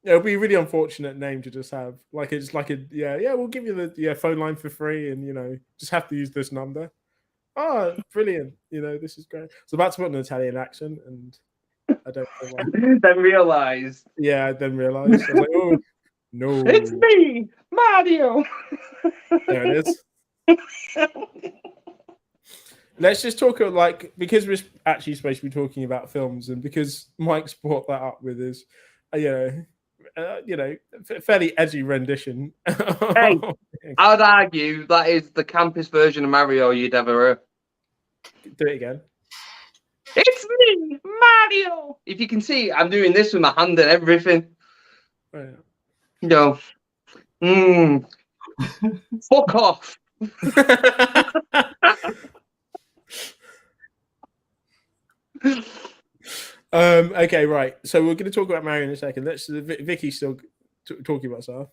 It'll be a really unfortunate name to just have. Like, it's like we'll give you the phone line for free, and just have to use this number. Oh, brilliant! This is great. So about to put an Italian accent, and I don't know why. Then realised. Yeah, I then realised. I was like, oh no, it's me, Mario. There it is. Let's just talk because we're actually supposed to be talking about films, and because Mike's brought that up with his, fairly edgy rendition. Hey, I'd argue that is the campest version of Mario you'd ever heard. Do it again. It's me, Mario. If you can see, I'm doing this with my hand and everything. Oh, yeah. Fuck off. Okay, right. So we're going to talk about Mario in a second. Let's. Vicky's still talking about stuff.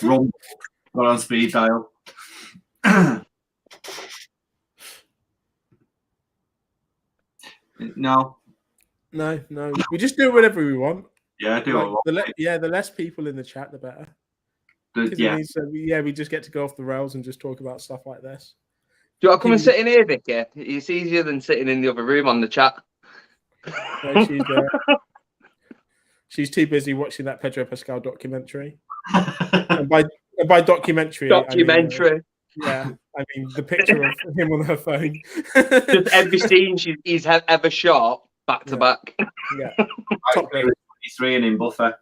Wrong. Got on speed dial. No. We just do it whenever we want. Yeah, the less people in the chat, the better. We just get to go off the rails and just talk about stuff like this. Do you want to come and sit in here, Vicky? It's easier than sitting in the other room on the chat. No, she's too busy watching that Pedro Pascal documentary. And by documentary. I mean the picture of him on her phone. Just every scene he's ever shot back to back. Yeah. Top 23 and in buffer.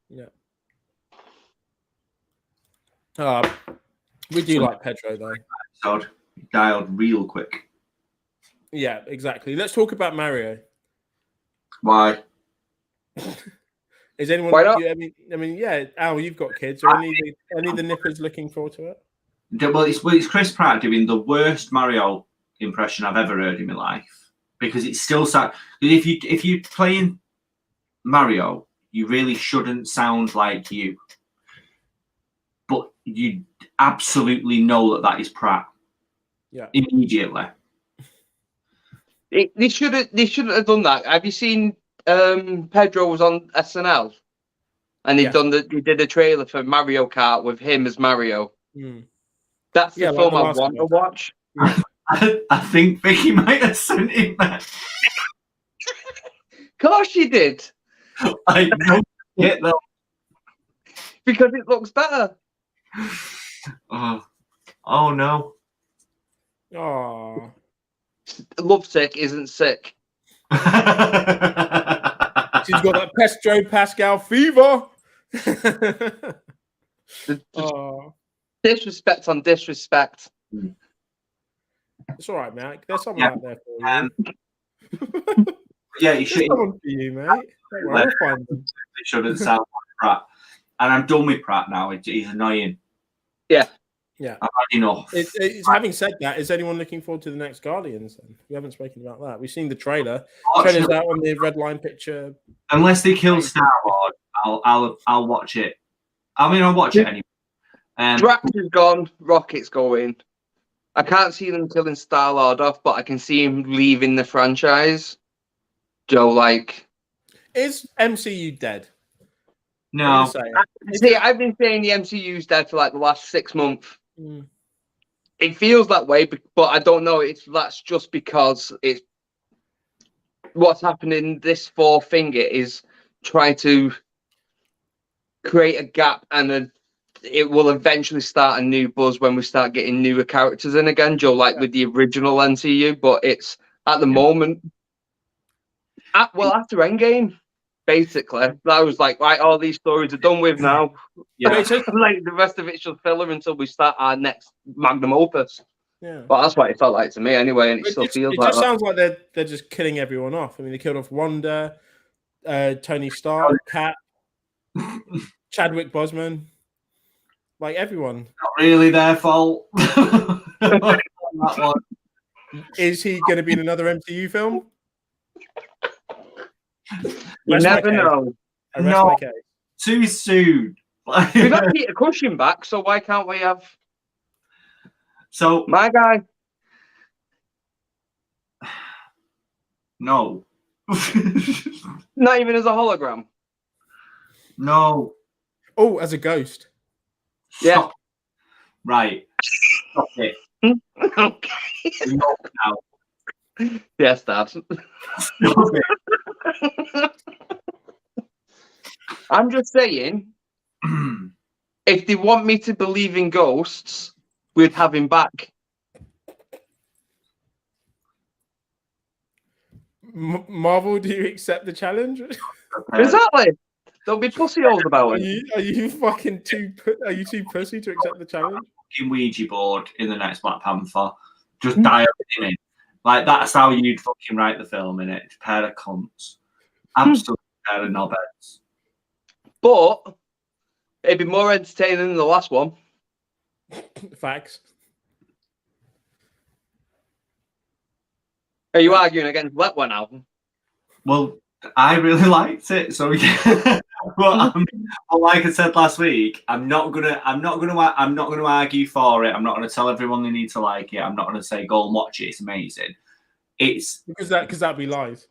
Yeah. We do like Pedro though. Episode dialed real quick. Yeah, exactly. Let's talk about Mario. Why? Is anyone? Why not? I mean, yeah. Al, you've got kids. Are any of the nippers looking forward to it? Well, it's Chris Pratt doing the worst Mario impression I've ever heard in my life, because it's still sad. If you're playing Mario, you really shouldn't sound like you, but you absolutely know that is Pratt. Yeah, immediately. They shouldn't have done that. Have you seen Pedro was on SNL and he did a trailer for Mario Kart with him as Mario. That's the film I want to watch. I think Vicky might have sent it back. course you did. Like, no shit, though. Because it looks better. Oh no. Oh, Lovesick isn't sick. she's got that Pedro Pascal fever. Oh, Disrespect on disrespect. it's all right, mate. There's someone out there for you. Yeah, you There's should. someone for you, mate. Don't worry, I'll find them. It shouldn't sound like Pratt. And I'm done with Pratt now. He's annoying. Yeah. Yeah. I've had enough. Having said that, is anyone looking forward to the next Guardians? Then? We haven't spoken about that. We've seen the trailer. Trailer's out on the red line picture. Unless they kill Star-Lord, I'll watch it. I mean, I'll watch it anyway. Drax is gone. Rocket's going. I can't see them killing Star-Lord off, but I can see him leaving the franchise. Joe, like, is MCU dead? No. See, I've been saying the MCU's dead for like the last 6 months. Mm. It feels that way, but I don't know. That's just because it's what's happening. This fourth finger is trying to create a gap, and it will eventually start a new buzz when we start getting newer characters in again, Joe, like with the original MCU. But it's at the moment, after Endgame. Basically, that was like, right, all these stories are done with now. Yeah, it's just like the rest of it's just filler until we start our next magnum opus. Yeah, but that's what it felt like to me anyway, and it still feels like. It just sounds like they're just killing everyone off. I mean, they killed off Wanda, Tony Stark, Cap, Chadwick Boseman, like everyone. Not really their fault. Is he going to be in another MCU film? You never know. No, too soon. We've got Peter Cushing back, so why can't we have? So my guy. No. Not even as a hologram. No. Oh, as a ghost. Yeah. Stop. Right. Stop it. Okay. No, now. Yes, Dad. I'm just saying, if they want me to believe in ghosts, we'd have him back. Marvel, do you accept the challenge? Exactly. Don't be pussy holes about it. Are you fucking too pussy to accept the challenge? Fucking Ouija board in the next Black Panther. Just dial it in. Like, that's how you'd fucking write the film, innit? Pair of cunts. Absolute pair of knobheads. But it'd be more entertaining than the last one. Facts. Are you arguing against that one now? Well, I really liked it, so yeah. Well, like I said last week, I'm not gonna argue for it. I'm not gonna tell everyone they need to like it. I'm not gonna say go and watch it. It's amazing. It's because that'd be lies.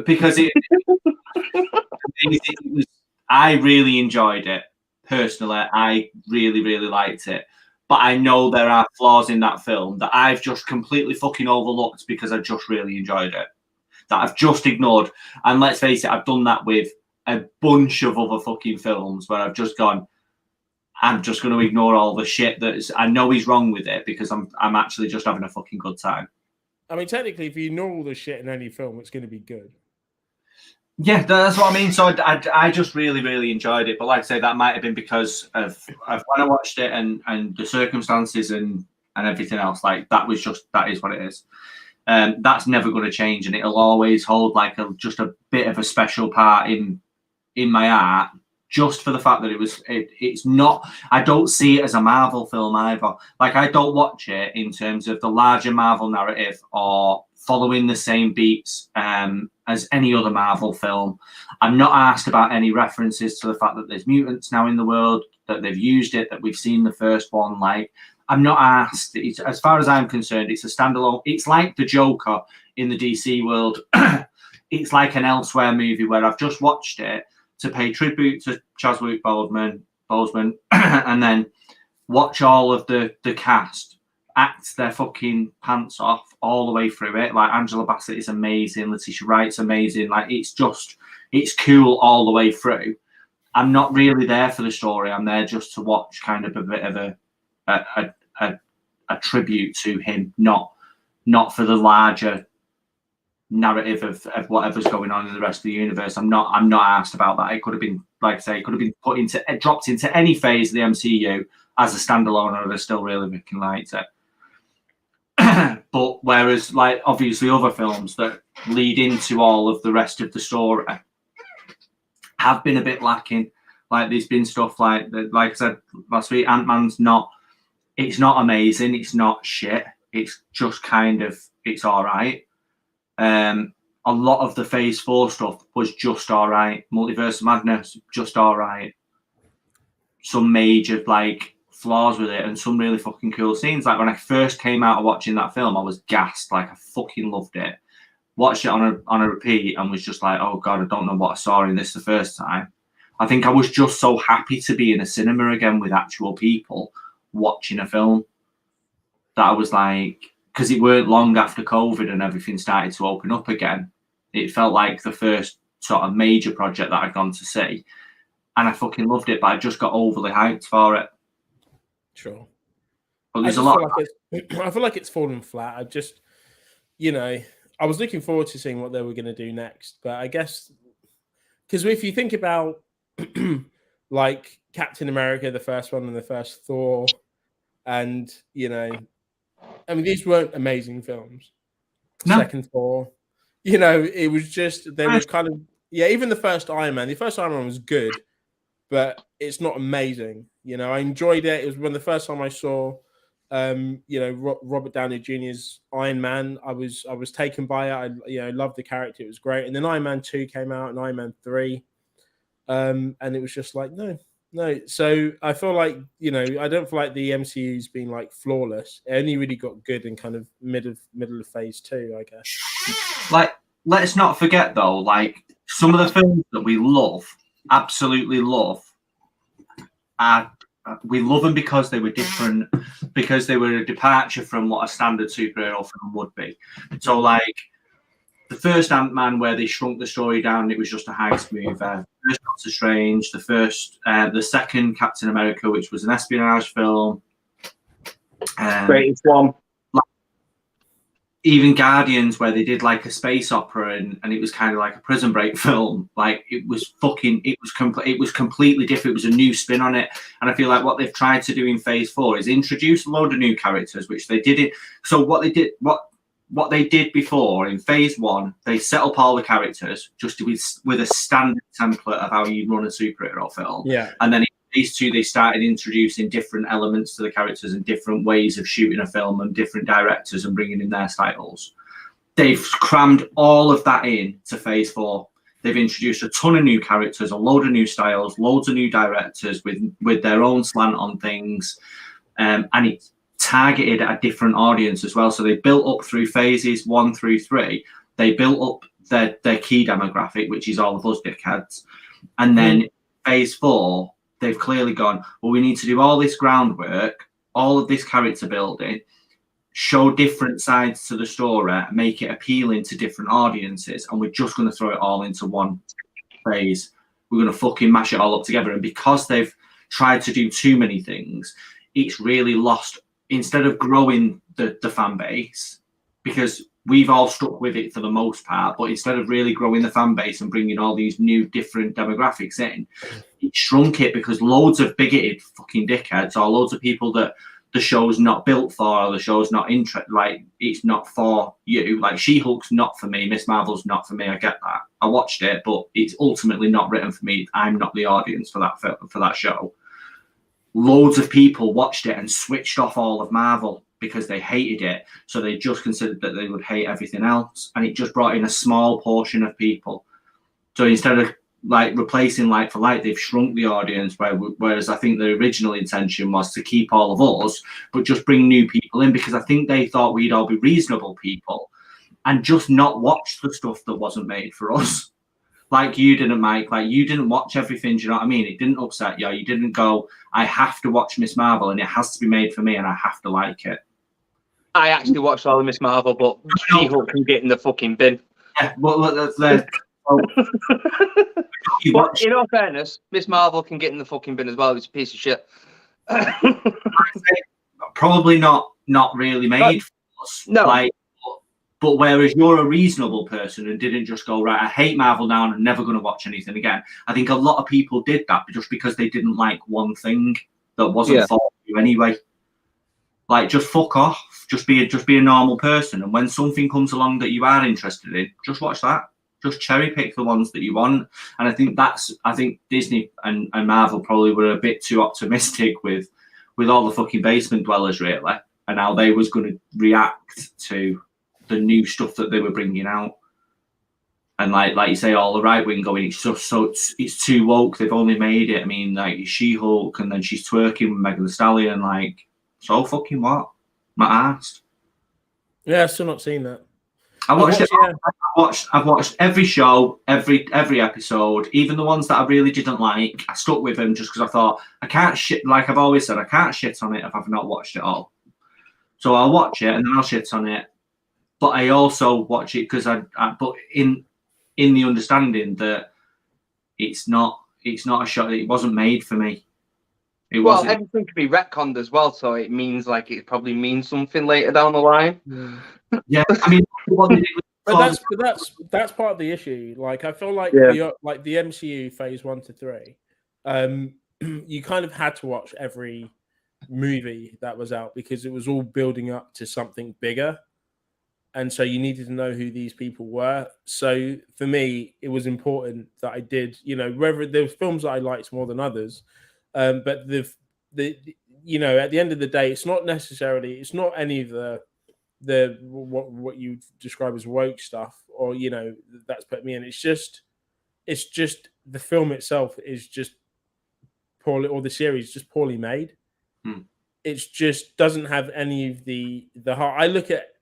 Because it was, I really enjoyed it personally. I really, really liked it. But I know there are flaws in that film that I've just completely fucking overlooked because I just really enjoyed it. That I've just ignored. And let's face it, I've done that with a bunch of other fucking films where I've just gone, I'm just going to ignore all the shit that I know he's wrong with it because I'm actually just having a fucking good time. I mean, technically, if you ignore all the shit in any film, it's going to be good. Yeah, that's what I mean. So I just really, really enjoyed it. But like I say, that might have been because of when I watched it and the circumstances and everything else. Like, that is what it is. That's never going to change, and it'll always hold like just a bit of a special part in my heart, just for the fact that it's not. I don't see it as a Marvel film either. Like, I don't watch it in terms of the larger Marvel narrative or following the same beats as any other Marvel film. I'm not asked about any references to the fact that there's mutants now in the world, that they've used it, that we've seen the first one. Like, I'm not asked. As far as I'm concerned, it's a standalone. It's like the Joker in the DC world. It's like an Elsewhere movie where I've just watched it to pay tribute to Chadwick Boseman, and then watch all of the cast act their fucking pants off all the way through it. Like Angela Bassett is amazing, Letitia Wright's amazing. Like it's cool all the way through. I'm not really there for the story. I'm there just to watch kind of a bit of a tribute to him, not for the larger narrative of whatever's going on in the rest of the universe. I'm not asked about that. It could have been, like I say, it could have been dropped into any phase of the MCU as a standalone, and I still really fucking liked it. But whereas, like, obviously other films that lead into all of the rest of the story have been a bit lacking. Like there's been stuff like I said last week, Ant-Man's it's not amazing, it's not shit, it's just kind of, it's all right. A lot of the Phase 4 stuff was just all right. Multiverse of Madness, just all right. Some major like flaws with it and some really fucking cool scenes. Like when I first came out of watching that film, I was gassed. Like I fucking loved it. Watched it on a repeat and was just like, oh God, I don't know what I saw in this the first time. I think I was just so happy to be in a cinema again with actual people watching a film that I was like, because it weren't long after COVID and everything started to open up again. It felt like the first sort of major project that I'd gone to see. And I fucking loved it, but I just got overly hyped for it. Sure. But there's a lot. I feel like it's fallen flat. I just, I was looking forward to seeing what they were going to do next. But I guess, because if you think about like Captain America, the first one, and the first Thor, and, I mean, these weren't amazing films. No. Second Thor, it was just, they were kind of, even the first Iron Man. The first Iron Man was good, but it's not amazing. I enjoyed it. It was when the first time I saw, Robert Downey Jr.'s Iron Man. I was taken by it. I loved the character. It was great. And then Iron Man 2 came out and Iron Man 3. And it was just like, no. So I feel like, I don't feel like the MCU's been like flawless. It only really got good in kind of middle of Phase 2, I guess. Like, let's not forget though, like some of the films that we love, absolutely love, we love them because they were different, because they were a departure from what a standard superhero film would be. So like the first Ant-Man, where they shrunk the story down, it was just a heist movie. The first Doctor Strange, the second Captain America, which was an espionage film. Greatest one. Even Guardians, where they did like a space opera and it was kind of like a prison break film. Like it was completely different. It was a new spin on it. And I feel like what they've tried to do in Phase 4 is introduce a load of new characters, which they did it. So what they did before in Phase 1, they set up all the characters just with a standard template of how you run a superhero film. Yeah. And then in Phase 2, they started introducing different elements to the characters and different ways of shooting a film and different directors and bringing in their styles. They've crammed all of that in to Phase 4. They've introduced a ton of new characters, a load of new styles, loads of new directors with their own slant on things. And it's targeted at a different audience as well. So they built up through phases 1 through 3. They built up their key demographic, which is all of us dickheads. And then Phase 4, they've clearly gone, well, we need to do all this groundwork, all of this character building, show different sides to the story, make it appealing to different audiences, and we're just going to throw it all into one phase. We're going to fucking mash it all up together. And because they've tried to do too many things, it's really lost, instead of growing the fan base, because we've all stuck with it for the most part, but instead of really growing the fan base and bringing all these new different demographics in, it shrunk it because loads of bigoted fucking dickheads or loads of people that the show's not built for or the show's not like it's not for you. Like She-Hulk's not for me, Miss Marvel's not for me. I get that. I watched it, but it's ultimately not written for me. I'm not the audience for that show. Loads of people watched it and switched off all of Marvel because they hated it. So they just considered that they would hate everything else. And it just brought in a small portion of people. So instead of like replacing like for like, they've shrunk the audience, whereas I think the original intention was to keep all of us, but just bring new people in, because I think they thought we'd all be reasonable people and just not watch the stuff that wasn't made for us. Like you didn't, Mike, like you didn't watch everything, do you know what I mean? It didn't upset you. You didn't go, I have to watch Miss Marvel and it has to be made for me and I have to like it. I actually watched all of Miss Marvel, but She-Hulk can get in the fucking bin. Yeah, well, that's But in all fairness, Miss Marvel can get in the fucking bin as well. It's a piece of shit. Probably not really made for us. No. Like, but whereas you're a reasonable person and didn't just go, right, I hate Marvel now and I'm never going to watch anything again. I think a lot of people did that just because they didn't like one thing that wasn't for you anyway. Like, just fuck off. Just be a normal person. And when something comes along that you are interested in, just watch that. Just cherry pick the ones that you want. And I think Disney and Marvel probably were a bit too optimistic with all the fucking basement dwellers, really, and how they was going to react to the new stuff that they were bringing out. And like you say, all the right wing going, it's just it's too woke. They've only made it. I mean, like She-Hulk, and then she's twerking with Megan Thee Stallion. Like, so fucking what? My ass. Yeah, I've still not seen that. I've watched every show, every episode, even the ones that I really didn't like. I stuck with them just because I thought I can't shit. Like I've always said, I can't shit on it if I've not watched it all. So I'll watch it and then I'll shit on it. But I also watch it because but in the understanding that it's not a show. It wasn't made for me. Well, everything could be retconned as well, so it means like it probably means something later down the line. Yeah, I mean, but that's part of the issue. Like, I feel like the MCU phase 1 to 3, you kind of had to watch every movie that was out because it was all building up to something bigger, and so you needed to know who these people were. So for me, it was important that I did, whether there were films that I liked more than others. But the at the end of the day, it's not any of the what you describe as woke stuff, or that's put me in. It's just the film itself is just poorly, or the series just poorly made. It's just doesn't have any of the heart. I look at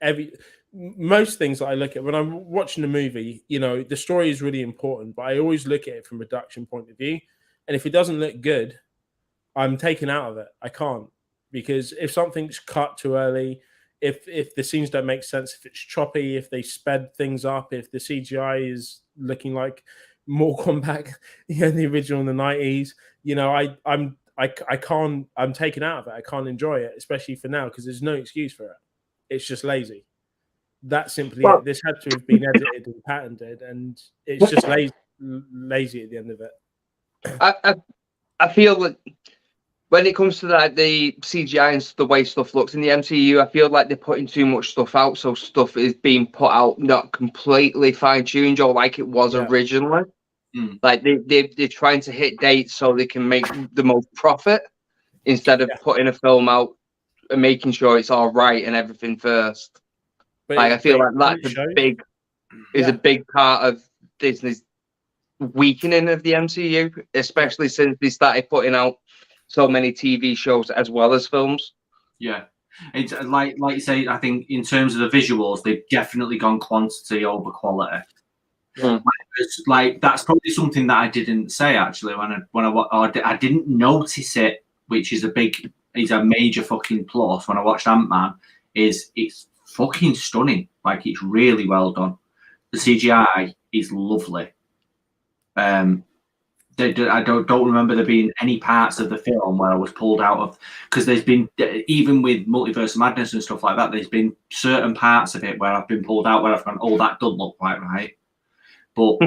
most things that I look at when I'm watching a movie. The story is really important, but I always look at it from a production point of view. And if it doesn't look good, I'm taken out of it. I can't, because if something's cut too early, if the scenes don't make sense, if it's choppy, if they sped things up, if the CGI is looking like more compact, the original in the 90s, I can't. I'm taken out of it. I can't enjoy it, especially for now, because there's no excuse for it. It's just lazy. That's simply it. This had to have been edited and patented, and it's just lazy at the end of it. I feel that when it comes to the CGI and the way stuff looks in the MCU, I feel like they're putting too much stuff out, so stuff is being put out not completely fine-tuned or like it was originally. Like they're trying to hit dates so they can make the most profit instead of putting a film out and making sure it's all right and everything first. But I feel like that's a big part of Disney's weakening of the MCU, especially since they started putting out so many TV shows as well as films. Yeah, it's like you say. I think in terms of the visuals, they've definitely gone quantity over quality. Like that's probably something that I didn't say actually I didn't notice it, which is a major fucking plus when I watched Ant-Man. Is it's fucking stunning. Like it's really well done. The CGI is lovely. I don't remember there being any parts of the film where I was pulled out of, because there's been, even with Multiverse of Madness and stuff like that, there's been certain parts of it where I've been pulled out where I've gone, oh, that doesn't look quite right. But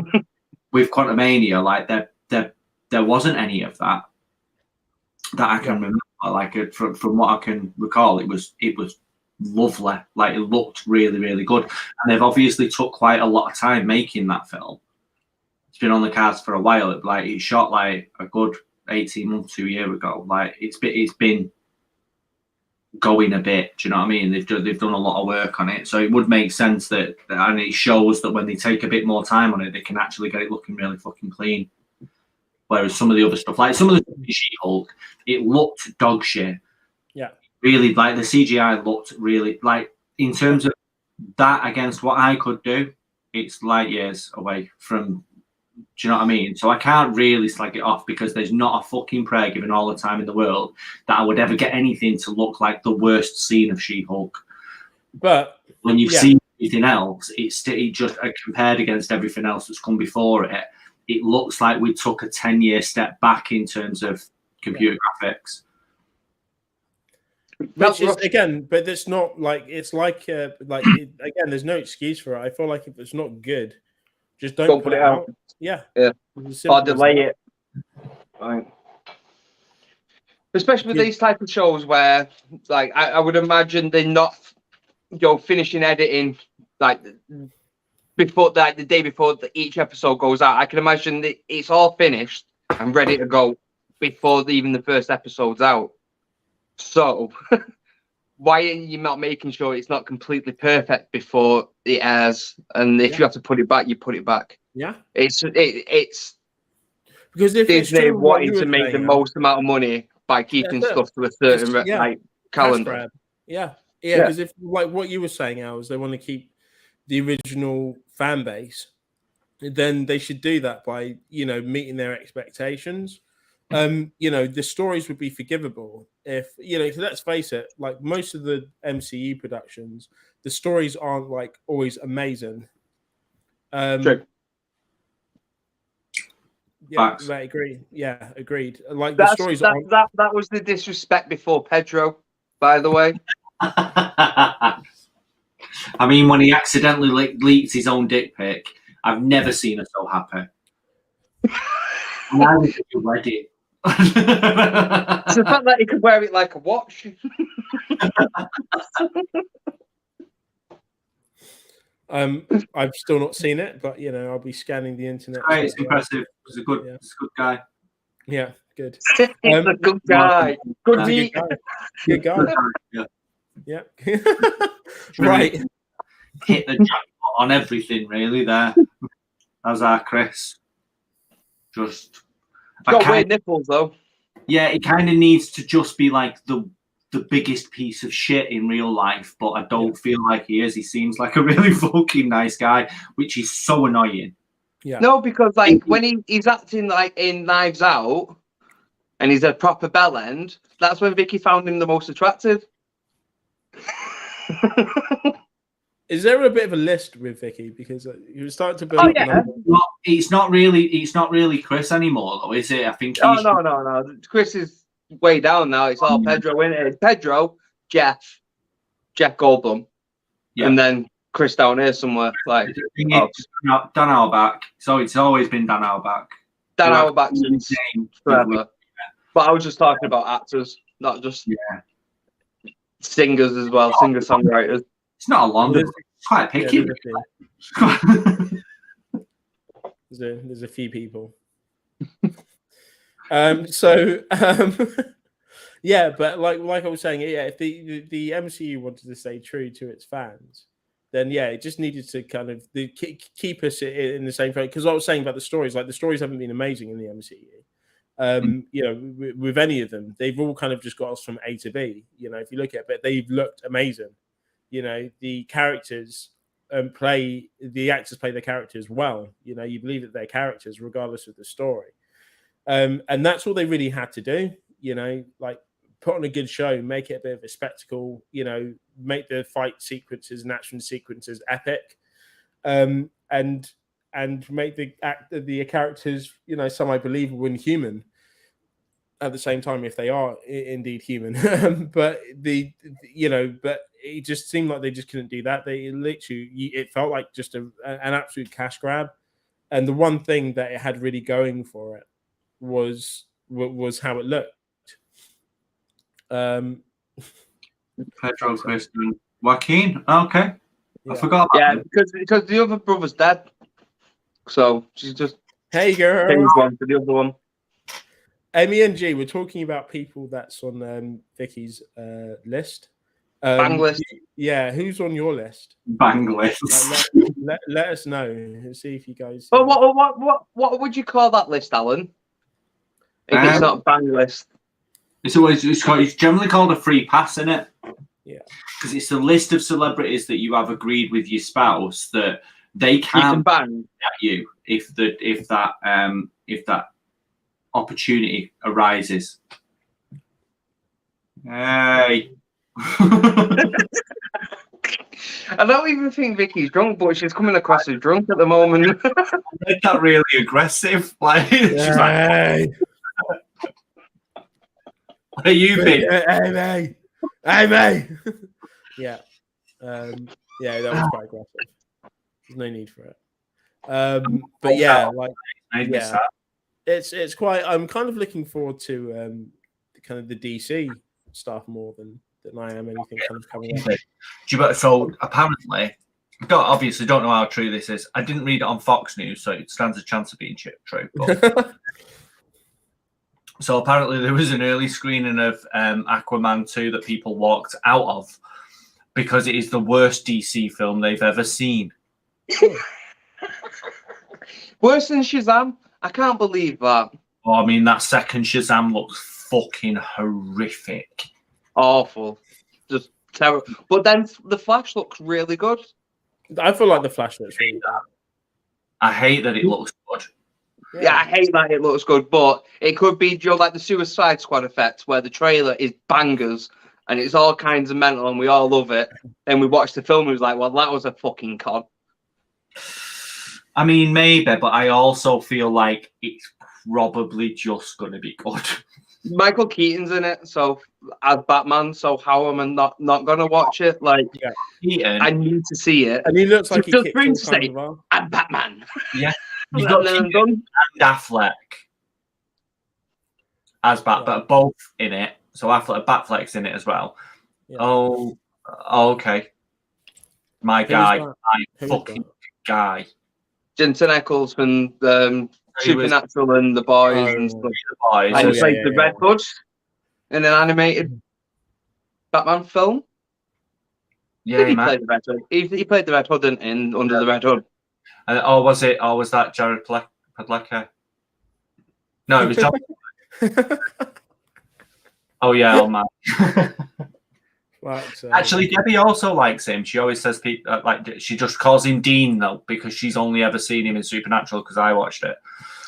with Quantumania, like there wasn't any of that I can remember. Like from what I can recall, it was lovely. Like it looked really, really good, and they've obviously took quite a lot of time making that film. It's been on the cards for a while. It shot like a good 18 months to a year ago. Like it's been going a bit. Do you know what I mean? They've done a lot of work on it, so it would make sense that, and it shows that when they take a bit more time on it, they can actually get it looking really fucking clean. Whereas some of the other stuff, like some of the She-Hulk, it looked dog shit. Yeah, really, like the CGI looked really, like in terms of that against what I could do, it's light years away from. Do you know what I mean? So I can't really slag it off because there's not a fucking prayer given all the time in the world that I would ever get anything to look like the worst scene of She-Hulk. But when you've seen everything else, it just compared against everything else that's come before it. It looks like we took a 10-year step back in terms of computer graphics. Which is again, but it's not like it's like again, there's no excuse for it. I feel like if it's not good, just don't put it out. Yeah. Or delay it. Right. Especially with these type of shows where, like, I would imagine they're not, finishing editing like before, like the day before each episode goes out. I can imagine that it's all finished and ready to go before even the first episode's out. So why are you not making sure it's not completely perfect before it airs? And if you have to put it back, you put it back. Yeah, it's because if Disney wanting to make the most amount of money by keeping stuff to a certain like calendar. Yeah, because if like what you were saying, Al, is they want to keep the original fan base, then they should do that by meeting their expectations. The stories would be forgivable if because let's face it, like most of the MCU productions, the stories aren't like always amazing. True. Yeah, I agree. Yeah, agreed. Like the stories that was the disrespect before Pedro, by the way. I mean, when he accidentally leaked his own dick pic, I've never seen her so happy. Now he's at your wedding. It's the fact that he could wear it like a watch. I've still not seen it, but I'll be scanning the internet. Right, it's impressive. He's a good guy. Yeah, good. He's a good guy. Good meat. Good guy. Yeah. Right. Hit the jackpot on everything, really. There. That's our Chris. Just. Got weird nipples though. Yeah, it kind of needs to just be like the biggest piece of shit in real life, but I don't feel like he is. He seems like a really fucking nice guy, which is so annoying. Yeah. No, because like when he's acting like in Knives Out and he's a proper bell end, that's when Vicky found him the most attractive. Is there a bit of a list with Vicky? Because you started to build up. Yeah. It's not really Chris anymore, though, is it? I think. No. Chris is way down now. It's all Pedro in it. Pedro, Jeff Goldblum, and then Chris down here somewhere. Like Dan Auerbach. So it's always been Dan Auerbach. Dan Auerbach since forever. But I was just talking about actors, not just singers as well, singer-songwriters. It's not a long. It's quite picky. There's a few people. Yeah, but like I was saying, if the MCU wanted to stay true to its fans, then it just needed to kind of keep us in the same frame. Because I was saying about the stories, like the stories haven't been amazing in the MCU. With any of them, they've all kind of just got us from A to B. If you look at it, but they've looked amazing. The characters play the characters well. You believe that they're characters regardless of the story. And that's all they really had to do, like put on a good show, make it a bit of a spectacle, make the fight sequences and action sequences epic, and make the characters, semi believable and human at the same time if they are indeed human. but it just seemed like they just couldn't do that. It felt like just an absolute cash grab. And the one thing that it had really going for it was how it looked. Pedro, Kristen, Joaquin. Okay, I forgot. Yeah, because the other brother's dead, so she's just girl. One for the other one. Amy and G, we're talking about people that's on Vicky's list. Bang list. Yeah, who's on your list? Bang list. Let us know. See if you guys. But what would you call that list, Alan? If it's not bang list. It's generally called a free pass, isn't it? Yeah. Because it's a list of celebrities that you have agreed with your spouse that they can bang at you if that opportunity arises. Hey. I don't even think Vicky's drunk, but she's coming across as drunk at the moment. Made that really aggressive. Like, she's like, Hey, "Where you been?" hey, mate. Hey, mate. Yeah. Yeah, that was quite aggressive. There's no need for it. But yeah, like, Made me yeah, sad. it's quite. I'm kind of looking forward to kind of the DC stuff more than I am anything kind of coming up. So apparently, obviously don't know how true this is. I didn't read it on Fox News, so it stands a chance of being true. But so apparently there was an early screening of Aquaman 2 that people walked out of because it is the worst DC film they've ever seen. Worse than Shazam? I can't believe that. Oh, I mean, that second Shazam looks fucking horrific. Awful. Just terrible. But then the Flash looks really good. I feel like the Flash looks really good. I hate that it looks good. Yeah, I hate that it looks good, but it could be like the Suicide Squad effect, where the trailer is bangers and it's all kinds of mental and we all love it. Then we watch the film and it was like, well, that was a fucking con. I mean, maybe, but I also feel like it's probably just going to be good. Michael Keaton's in it, so as Batman, so how am I not going to watch it? Like, Keaton, I need to see it. And he looks like he just kicks for all his kinds sake, of ass. I'm Batman. Yeah. You've got Keaton and Affleck as but both in it. So Batfleck's in it as well. Yeah. Oh, okay. My guy, my fucking guy. Jensen Ackles from Supernatural and The Boys and stuff. And he played the Red Hood in an animated Batman film. Yeah, he played the Red Hood. He played the Red Hood in Under the Red Hood. Was that Jared Padalecki? No, it was John. Oh yeah, oh man. Actually, Debbie also likes him. She always says she just calls him Dean though because she's only ever seen him in Supernatural because I watched it.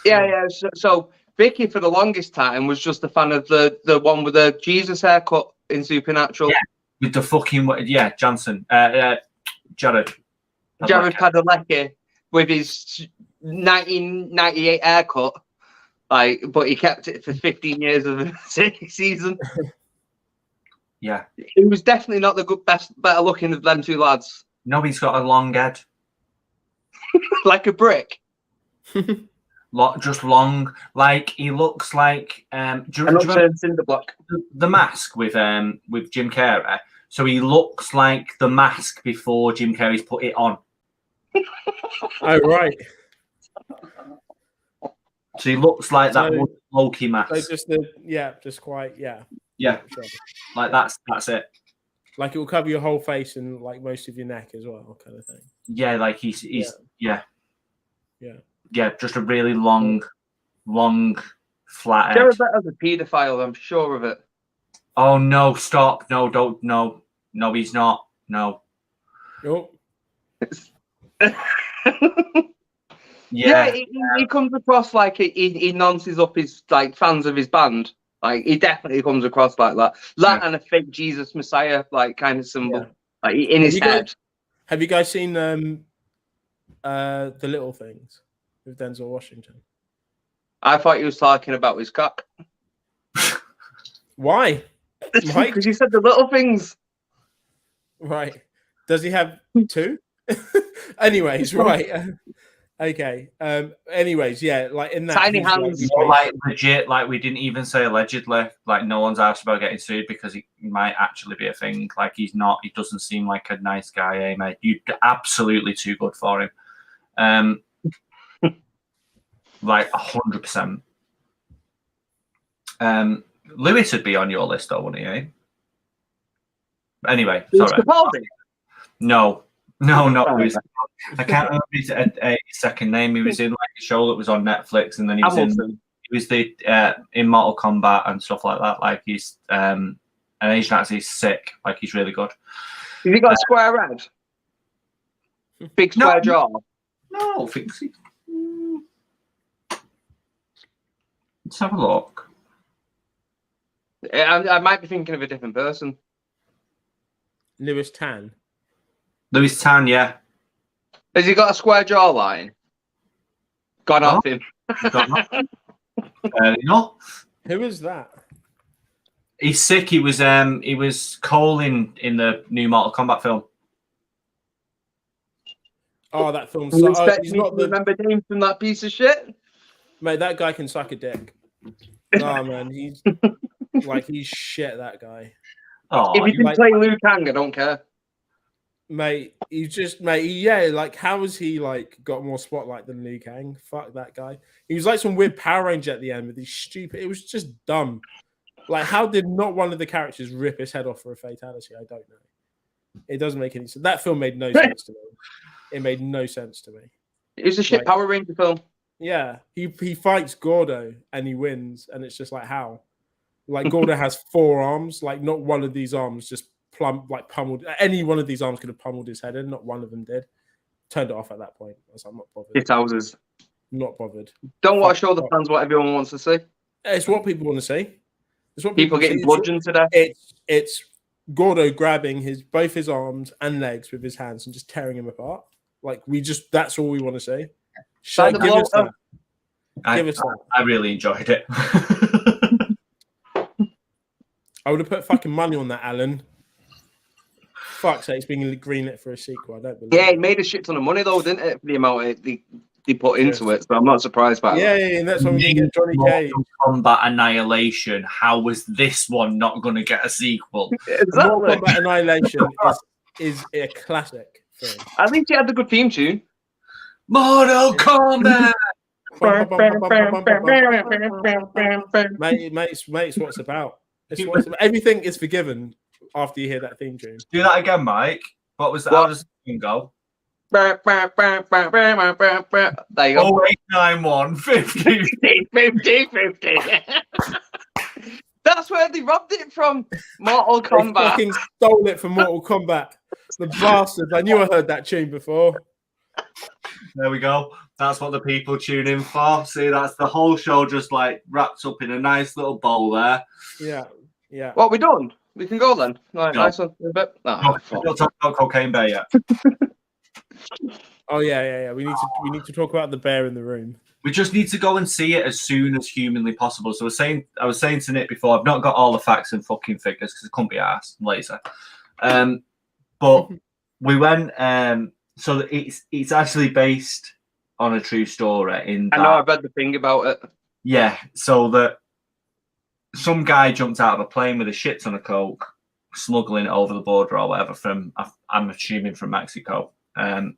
Yeah. So Vicky for the longest time was just a fan of the one with the Jesus haircut in Supernatural. Yeah, with the fucking Johnson, Jared Padalecki with his 1998 haircut. But he kept it for 15 years of the season. Yeah, he was definitely not the better looking of them two lads. No, he's got a long head, like a brick. Just long, like he looks like Cinderblock. The Mask with Jim Carrey. So he looks like the Mask before Jim Carrey's put it on. Oh right. So he looks like that Loki mask. So just quite. Yeah, sure. Like that's it. Like it will cover your whole face and like most of your neck as well, kind of thing. Yeah, like he's just a really long, flat. Jared Leto's a paedophile. I'm sure of it. Oh no! Stop! No! Don't! No! No! He's not. No. Nope. Yeah, he comes across like he nonces up his fans of his band. Like he definitely comes across like that. And a fake Jesus Messiah kind of symbol, in his head. Have you guys seen The Little Things with Denzel Washington? I thought he was talking about his cock. Why? Because he said the little things. Right. Does he have two? Anyways, right. Okay. Anyways, like in that tiny hands, legit. Like we didn't even say allegedly. Like no one's asked about getting sued because he might actually be a thing. Like he's not. He doesn't seem like a nice guy, eh, mate? You're absolutely too good for him. Like 100%. Lewis would be on your list, though, wouldn't he? Eh? Anyway, sorry. No, Lewis. I can't remember his second name. He was in a show that was on Netflix, and then he was in Mortal Kombat and stuff like that. Like he's an Asian actor. He's sick. Like he's really good. Has he got a square head? Big square jaw? No, I think so. Let's have a look. I might be thinking of a different person. Lewis Tan. Louis Tan, yeah. Has he got a square jawline? Gone off him. No. Who is that? He's sick. He was Cole in the new Mortal Kombat film. Oh, that film. You expect he's me not to the remember names from that piece of shit? mate. That guy can suck a dick. Oh man, he's shit. That guy. Oh, If he can play Liu Kang, I don't care. Mate, he's just yeah. Like, how has he like got more spotlight than Liu Kang? Fuck that guy. He was like some weird Power Ranger at the end with these stupid. It was just dumb. Like, how did not one of the characters rip his head off for a fatality? I don't know. It doesn't make any sense. That film made no sense to me. It made no sense to me. It was a shit Power Ranger film. Yeah, he fights Gordo and he wins, and it's just like how, like Gordo has 4 arms, like not one of these arms just pummeled. Any one of these arms could have pummeled his head in, not one of them did. Turned it off at that point. I was like, I'm not bothered. Hit houses. Not bothered. Don't want to show the fans what everyone wants to see. It's what people want to see. It's what People getting bludgeoned to death. It's Gordo grabbing both his arms and legs with his hands and just tearing him apart. Like that's all we want to see. Give us that. I really enjoyed it. I would have put fucking money on that, Alan. Fuck's sake, it's being greenlit for a sequel. I don't believe. Yeah, it made a shit ton of money though, didn't it? For the amount they put into it, so I'm not surprised by that. Yeah, and that's when we get Johnny Cage. Combat Annihilation. How was this one not going to get a sequel? Exactly. Mortal Kombat Annihilation is a classic film. I think she had a good theme tune. Mortal Kombat. Mate, it's what it's about. Everything is forgiven after you hear that theme tune. Do that again, Mike. What was that? How does it go? There you go. 0891 50 50. That's where they robbed it from. Mortal Kombat. They fucking stole it from Mortal Kombat. The bastards. I knew I heard that tune before. There we go. That's what the people tune in for. See, that's the whole show just like wrapped up in a nice little bowl there. Yeah. What, we done? We can go then. Right, No. nice one. A bit. No, don't talk about Cocaine Bear yet. Oh yeah. We need to talk about the bear in the room. We just need to go and see it as soon as humanly possible. So I was saying to Nick before, I've not got all the facts and fucking figures because it couldn't be asked later. But we went. So it's actually based on a true story. I know. I've read the thing about it. Yeah. So that some guy jumped out of a plane with a shit ton of coke, smuggling it over the border or whatever from, I'm assuming from Mexico. I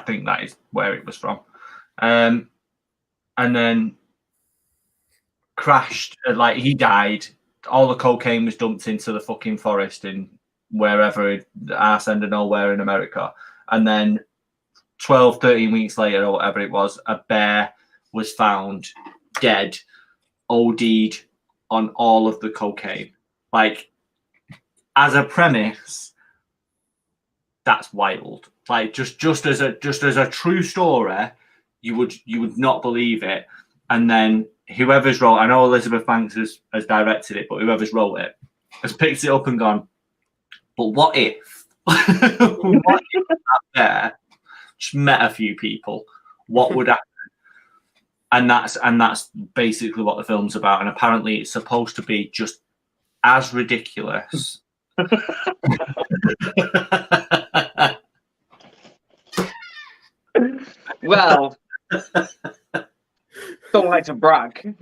think that is where it was from. And then crashed, like he died. All the cocaine was dumped into the fucking forest in wherever, the arse end of nowhere in America. And then 12, 13 weeks later or whatever it was, a bear was found dead, OD'd on all of the cocaine. Like, as a premise, that's wild. Like, just as a true story, you would not believe it. And then whoever's wrote, I know Elizabeth Banks has directed it, but whoever's wrote it has picked it up and gone, but what if? What if that bear just met a few people? What would happen? And that's basically what the film's about. And apparently it's supposed to be just as ridiculous. Well, don't like to brag.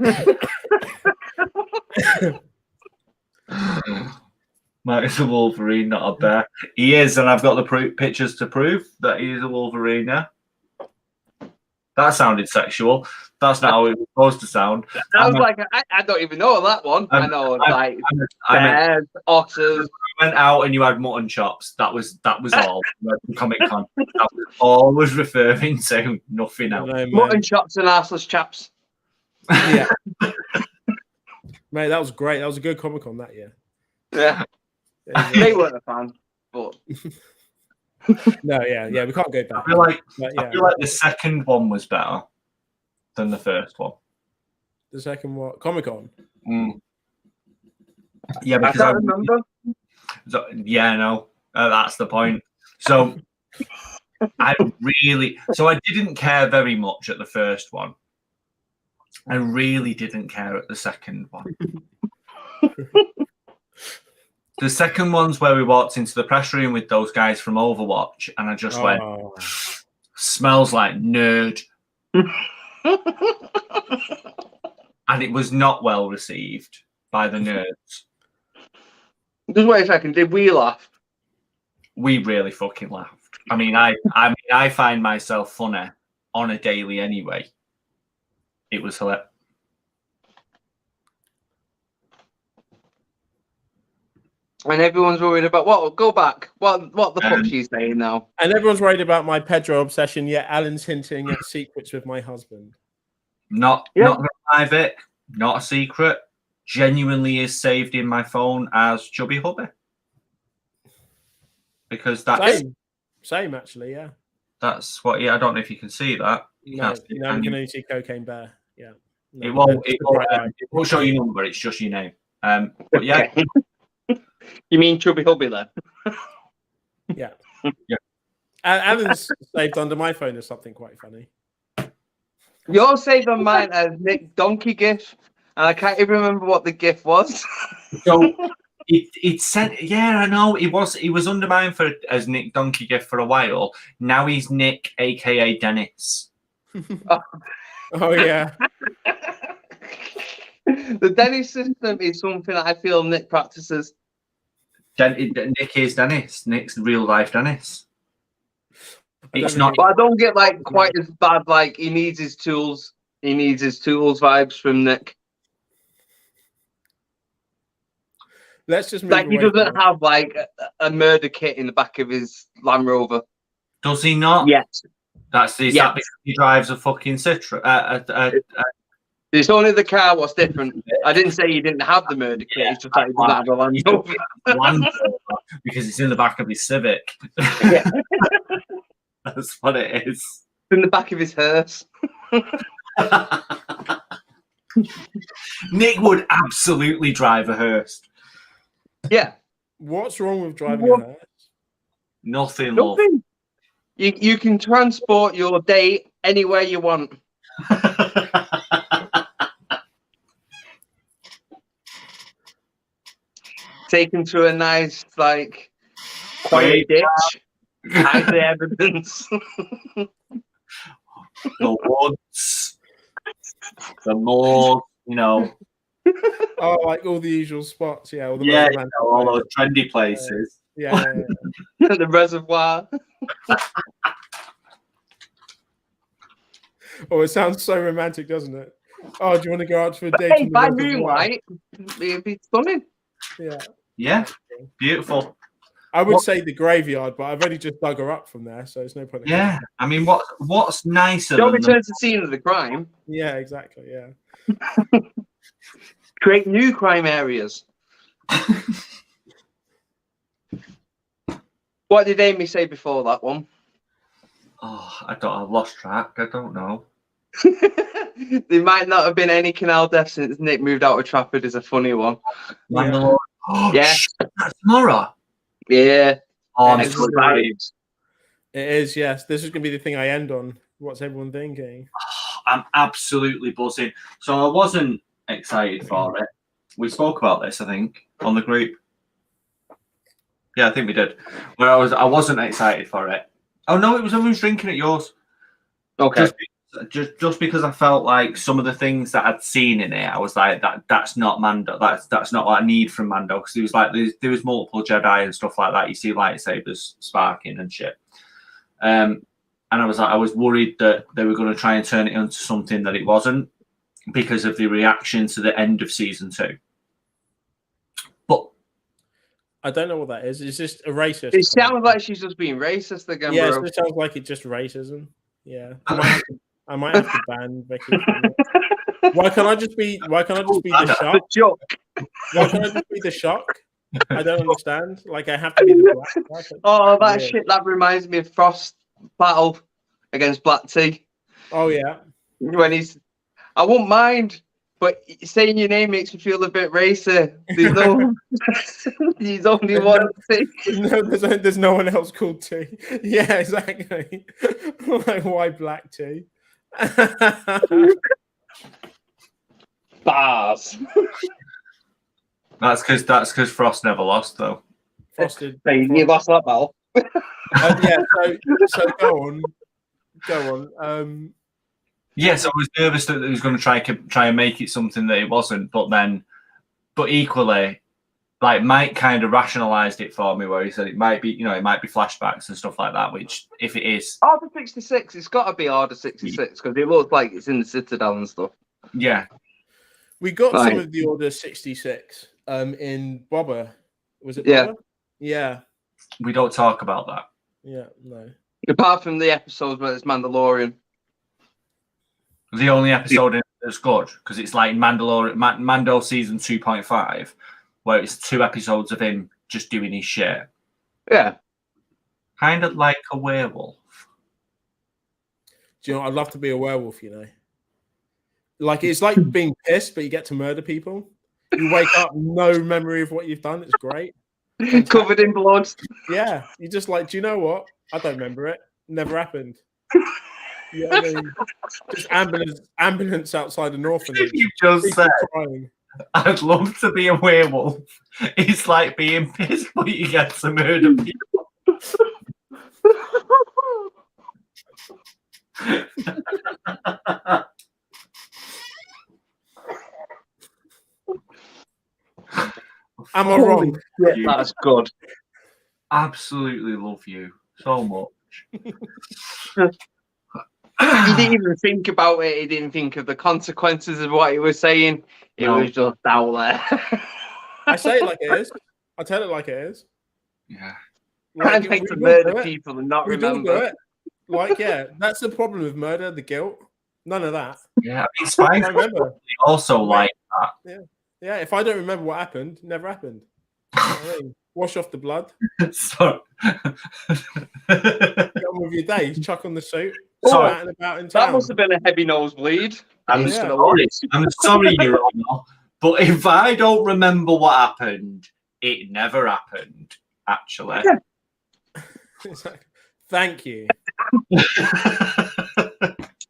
Mike is a Wolverine, not a bear. He is, and I've got the pictures to prove that he is a Wolverine. Yeah, that sounded sexual. That's not how it was supposed to sound. I was like, I don't even know that one. I know, like bears, otters. You went out and you had mutton chops. That was all. Comic Con. That was all I was referring to. Nothing else. Mutton chops and arseless chaps. Yeah, mate, that was great. That was a good Comic Con that year. Yeah, they weren't a fan, but no, yeah, we can't go back. I feel like the second one was better than the first one. The second one, Comic Con. Yeah, because I can't remember. Yeah, no. That's the point. So I didn't care very much at the first one. I really didn't care at the second one. The second one's where we walked into the press room with those guys from Overwatch, and I just went, smells like nerd. And it was not well received by the nerds. Just wait a second. Did we laugh? We really fucking laughed. I mean, I find myself funny on a daily anyway. It was hilarious. And everyone's worried about what? Go back. What the fuck she's saying now? And everyone's worried about my Pedro obsession. Yet Alan's hinting at secrets with my husband. Not gonna lie, Vic. Not a secret. Genuinely is saved in my phone as Chubby Hubby. Because that's same actually, yeah. That's what. Yeah, I don't know if you can see that. You can only see Cocaine Bear. Yeah. No, it won't show your number. It's just your name. But yeah. You mean Chubby Hubby then? Yeah. Alan's saved under my phone as something quite funny. You're saved on mine as Nick Donkey GIF, and I can't even remember what the GIF was. So it said, yeah, I know he was under mine as Nick Donkey GIF for a while. Now he's Nick, aka Dennis. Oh yeah. The Dennis system is something that I feel Nick practices. Nick is Dennis. Nick's real life Dennis. It's not. But I don't get like quite as bad. Like he needs his tools. He needs his tools vibes from Nick. Let's just move like he doesn't have like a murder kit in the back of his Land Rover. Does he not? Yes. That because he drives a fucking Citroen. It's only the car what's different. I didn't say he didn't have the murder kit. It's just that he doesn't have a Land Rover. Because it's in the back of his Civic. Yeah. That's what it is. It's in the back of his hearse. Nick would absolutely drive a hearse. Yeah. What's wrong with driving a hearse? Nothing. You can transport your date anywhere you want. Take him to a nice, like, quarry ditch. Hide the evidence. The woods. The moor, you know. Oh, like all the usual spots, yeah. All those trendy places. Yeah. The reservoir. Oh, it sounds so romantic, doesn't it? Oh, do you want to go out for a date? Hey, by moonlight, it'd be stunning. Yeah. Yeah, beautiful. I would say the graveyard, but I've only just dug her up from there, so it's no point. Yeah, I mean, what's nicer? Don't return to the scene of the crime. Yeah, exactly. Yeah. Create new crime areas. What did Amy say before that one? Oh, I've lost track. I don't know. There might not have been any canal deaths since Nick moved out of Trafford is a funny one. Yeah. Oh, yeah. That's tomorrow. Yeah. Oh, it is, yes. This is going to be the thing I end on. What's everyone thinking? I'm absolutely buzzing. So I wasn't excited for it. We spoke about this, I think, on the group. Yeah, I think we did. Where I wasn't excited for it. Oh no, it was someone drinking at yours. Okay. Just because I felt like some of the things that I'd seen in it, I was like, that's not Mando. That's not what I need from Mando, because it was like there was multiple Jedi and stuff like that. You see lightsabers sparking and shit. And I was worried that they were going to try and turn it into something that it wasn't, because of the reaction to the end of season 2. But I don't know what that is. It's just a racist. It sounds like she's just being racist again. Yeah, bro. it sounds like it's just racism. Yeah. I might have to ban Becky. Why can't I just be the shock? Why can't I just be the shock? I don't understand. Like I have to be the black. Oh, that shit! That reminds me of Frost's battle against Black Tea. Oh yeah. When I won't mind But saying your name makes me feel a bit racist. There's no, he's only one thing. There's no one else called T. Yeah, exactly. Like, why black T? Bars. That's because Frost never lost, though. Frosted. You lost that battle. Yeah. So go on. Yes, I was nervous that he was going to try and make it something that it wasn't, but equally, like Mike kind of rationalised it for me, where he said it might be flashbacks and stuff like that. Which, if it is Order 66, it's got to be Order 66 because it looks like it's in the Citadel and stuff. Yeah, we got some of the Order 66 in Boba. Was it Boba? Yeah. We don't talk about that. Yeah, no. Apart from the episodes where it's Mandalorian. The only episode that's good because it's like Mando season 2.5, where it's 2 episodes of him just doing his shit. Yeah. Kind of like a werewolf. Do you know, I'd love to be a werewolf, you know. Like, it's like being pissed, but you get to murder people. You wake up, no memory of what you've done. It's great. Fantastic. Covered in blood. Yeah. You're just like, do you know what? I don't remember it. Never happened. You know what I mean? Just ambulance outside an orphanage. You just said, crying. I'd love to be a werewolf. It's like being pissed, but you get to murder people. Am I wrong? Yeah, that's good. Absolutely love you so much. He didn't even think about it. He didn't think of the consequences of what he was saying. It was just out there. I say it like it is. I tell it like it is. Yeah. Like, trying to murder people and not remember. Do it. Like, yeah, that's the problem with murder, the guilt. None of that. Yeah, I mean, Spice also like that. Yeah, if I don't remember what happened, never happened. You know what I mean? Wash off the blood. Sorry. Get on with your day. Chuck on the suit. Sorry. Out and about in town. That must have been a heavy nosebleed. I'm sorry, Your Honor, but if I don't remember what happened, it never happened, actually. Thank you.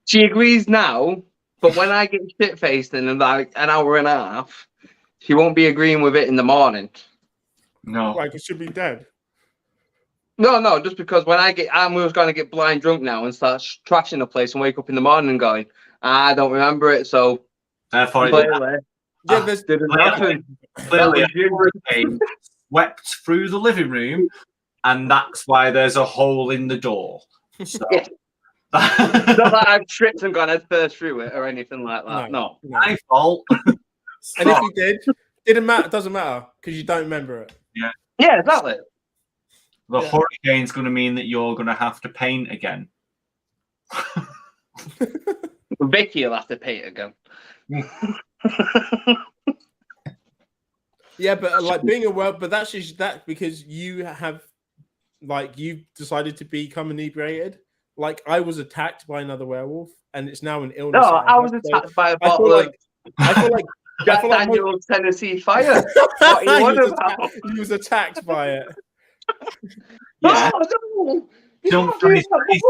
She agrees now, but when I get shit-faced in like an hour and a half, she won't be agreeing with it in the morning. No. Like it should be dead. No, just because when I'm just going to get blind drunk now and start trashing the place and wake up in the morning and going, I don't remember it, so therefore didn't happen. Clearly, hurricane swept through the living room, and that's why there's a hole in the door. So. Yeah. It's not that I've tripped and gone head first through it or anything like that. No. My fault. And if you did, didn't matter. Doesn't matter because you don't remember it. Yeah, exactly. The hurricane's going to mean that you're going to have to paint again. Vicky will have to paint again. Yeah, but like being a werewolf, but that's just that because you have, like, you've decided to become inebriated. Like, I was attacked by another werewolf, and it's now an illness. No, I was attacked by a bottle of. I feel like Jack Daniel's Tennessee Fire. What he was attacked by it. Yeah. No. Jumped on his face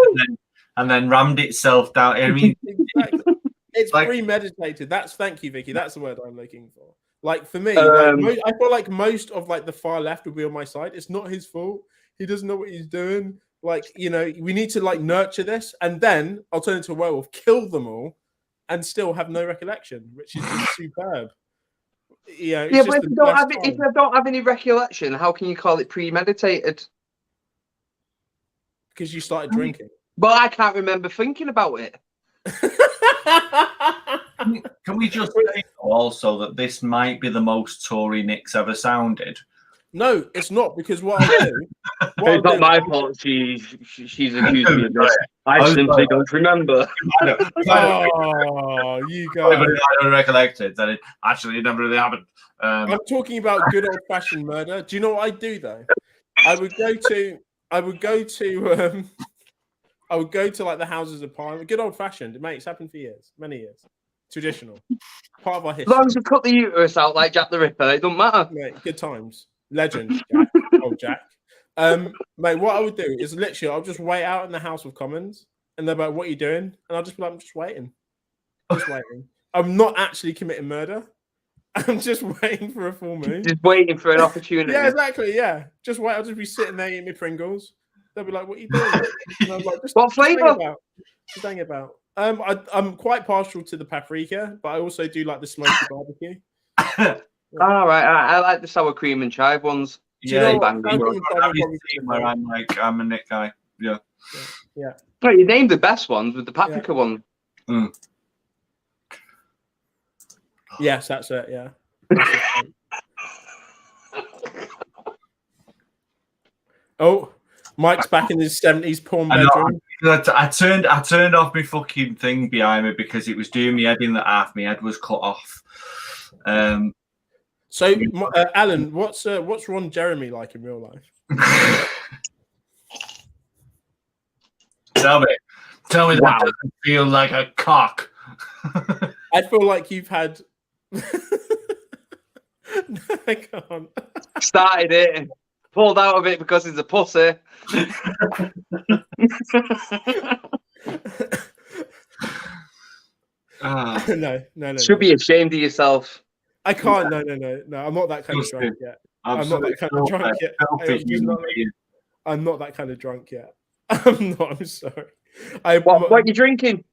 and then rammed itself down. I mean, exactly. It's like, premeditated. Thank you, Vicky. That's the word I'm looking for. Like for me, I feel like most of like the far left will be on my side. It's not his fault. He doesn't know what he's doing. Like, you know, we need to like nurture this, and then I'll turn into a werewolf, kill them all, and still have no recollection, which is superb. Yeah, but if I don't have any recollection, how can you call it premeditated? Because you started drinking. But I can't remember thinking about it. Can we just say also that this might be the most Tory Nick's ever sounded? No, it's not, because what I do... It's not my fault. She's accused me of this. I simply don't remember. Oh, you guys. If I don't recollect it, then it actually never really happened. I'm talking about good old-fashioned murder. Do you know what I'd do, though? I would go to like the Houses of Parliament. Good old-fashioned. Mate, it's happened for years. Many years. Traditional. Part of our As history. long as you cut the uterus out like Jack the Ripper, it doesn't matter. Mate, good times. Legend, Jack. Old Jack. Mate, what I would do is literally I'll just wait out in the House of Commons and they're like, what are you doing? And I'll just be like, I'm just waiting. Just waiting. I'm not actually committing murder. I'm just waiting for a full moon. Just waiting for an opportunity. Yeah, exactly. Yeah. Just wait. I'll just be sitting there eating my Pringles. They'll be like, what are you doing? And I'm like, What flavour? Just hang about. I'm quite partial to the paprika, but I also do like the smoky barbecue. All right, I like the sour cream and chive ones. Yeah, bang, I'm like, I'm a Nick guy. Yeah. Yeah. Oh, you named the best ones with the paprika one. Mm. Yes, that's it. Yeah. Oh, Mike's back in his 70s porn bedroom. I turned off my fucking thing behind me because it was doing me head in that half my head was cut off. So, Alan, what's Ron Jeremy like in real life? Tell me that doesn't feel like a cock. I feel like you've had. I can't. Started it, pulled out of it because he's a pussy. No. Should be ashamed of yourself. I can't. No. I'm not that kind of drunk yet. I'm not that kind of drunk yet. I'm not that kind of drunk yet. I'm not. I'm sorry. What are you drinking?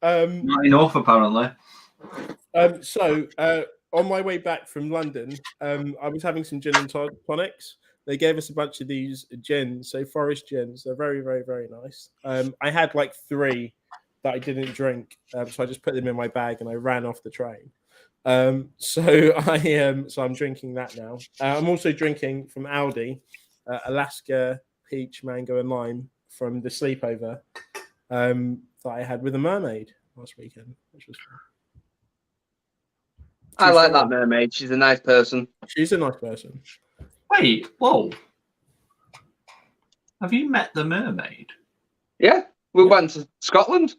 Not enough, apparently. So on my way back from London, I was having some gin and tonics. They gave us a bunch of these gins, so forest gins. They're very, very, very nice. I had like 3 that I didn't drink, so I just put them in my bag and I ran off the train. So I'm drinking that now. I'm also drinking from Aldi, Alaska peach, mango, and lime from the sleepover that I had with a mermaid last weekend, which was fun. I like that mermaid. She's a nice person. She's a nice person. Wait, whoa. Have you met the mermaid? Yeah, we went to Scotland.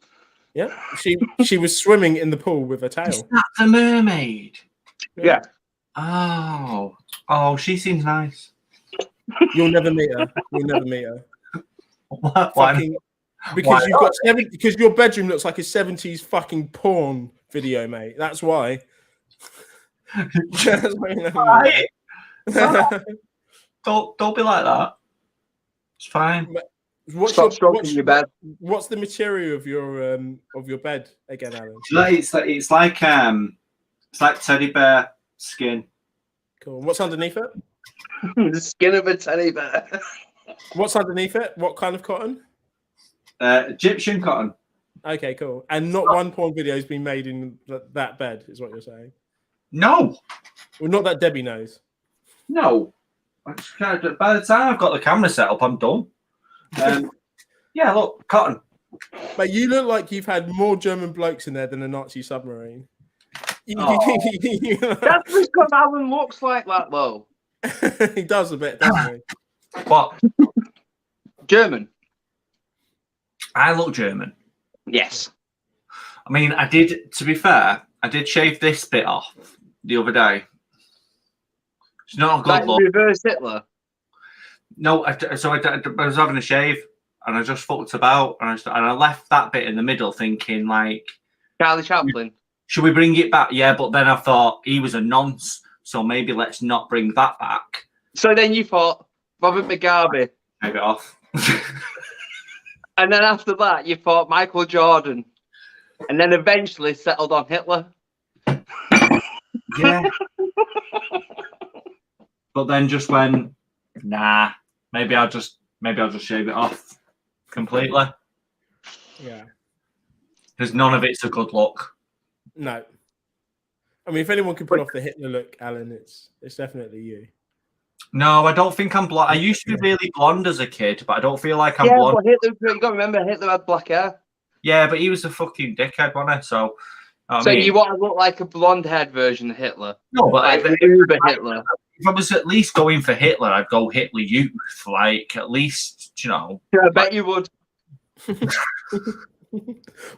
Yeah, she was swimming in the pool with her tail. Is that the mermaid? Yeah. Oh, she seems nice. You'll never meet her. Why? Because your bedroom looks like a 70s fucking porn video, mate. That's why. That's why you never Right. Don't be like that. It's fine. Stop stroking your bed. What's the material of your bed again, Alan? It's like teddy bear skin. Cool. What's underneath it? The skin of a teddy bear. What's underneath it? What kind of cotton? Egyptian cotton. Okay, cool. And not one porn video has been made in that bed, is what you're saying? No. Well, not that Debbie knows. No. By the time I've got the camera set up, I'm done. Yeah, look, cotton. But you look like you've had more German blokes in there than a Nazi submarine. That's because Alan looks like that, though. He does a bit, doesn't he? What? German. I look German. Yes. I mean, to be fair, I did shave this bit off the other day. It's not a good look. Reverse Hitler. No, I was having a shave and I just fucked about and I left that bit in the middle thinking like Charlie Chaplin. Should we bring it back? Yeah, but then I thought he was a nonce, so maybe let's not bring that back. So then you thought Robert Mugabe. Shave it off. And then after that you thought Michael Jordan. And then eventually settled on Hitler. Yeah. But then just went, nah, maybe I'll just shave it off completely. Yeah. Because none of it's a good look. No. I mean, if anyone can pull off the Hitler look, Alan, it's definitely you. No, I don't think I'm blonde. I used to be really blonde as a kid, but I don't feel like I'm blonde. But Hitler, you got to remember, Hitler had black hair. Yeah, but he was a fucking dickhead, wasn't he? So, you want to look like a blonde-haired version of Hitler? No, but like the Uber Hitler. If I was at least going for Hitler, I'd go Hitler Youth. Like, at least, Yeah, I bet you would.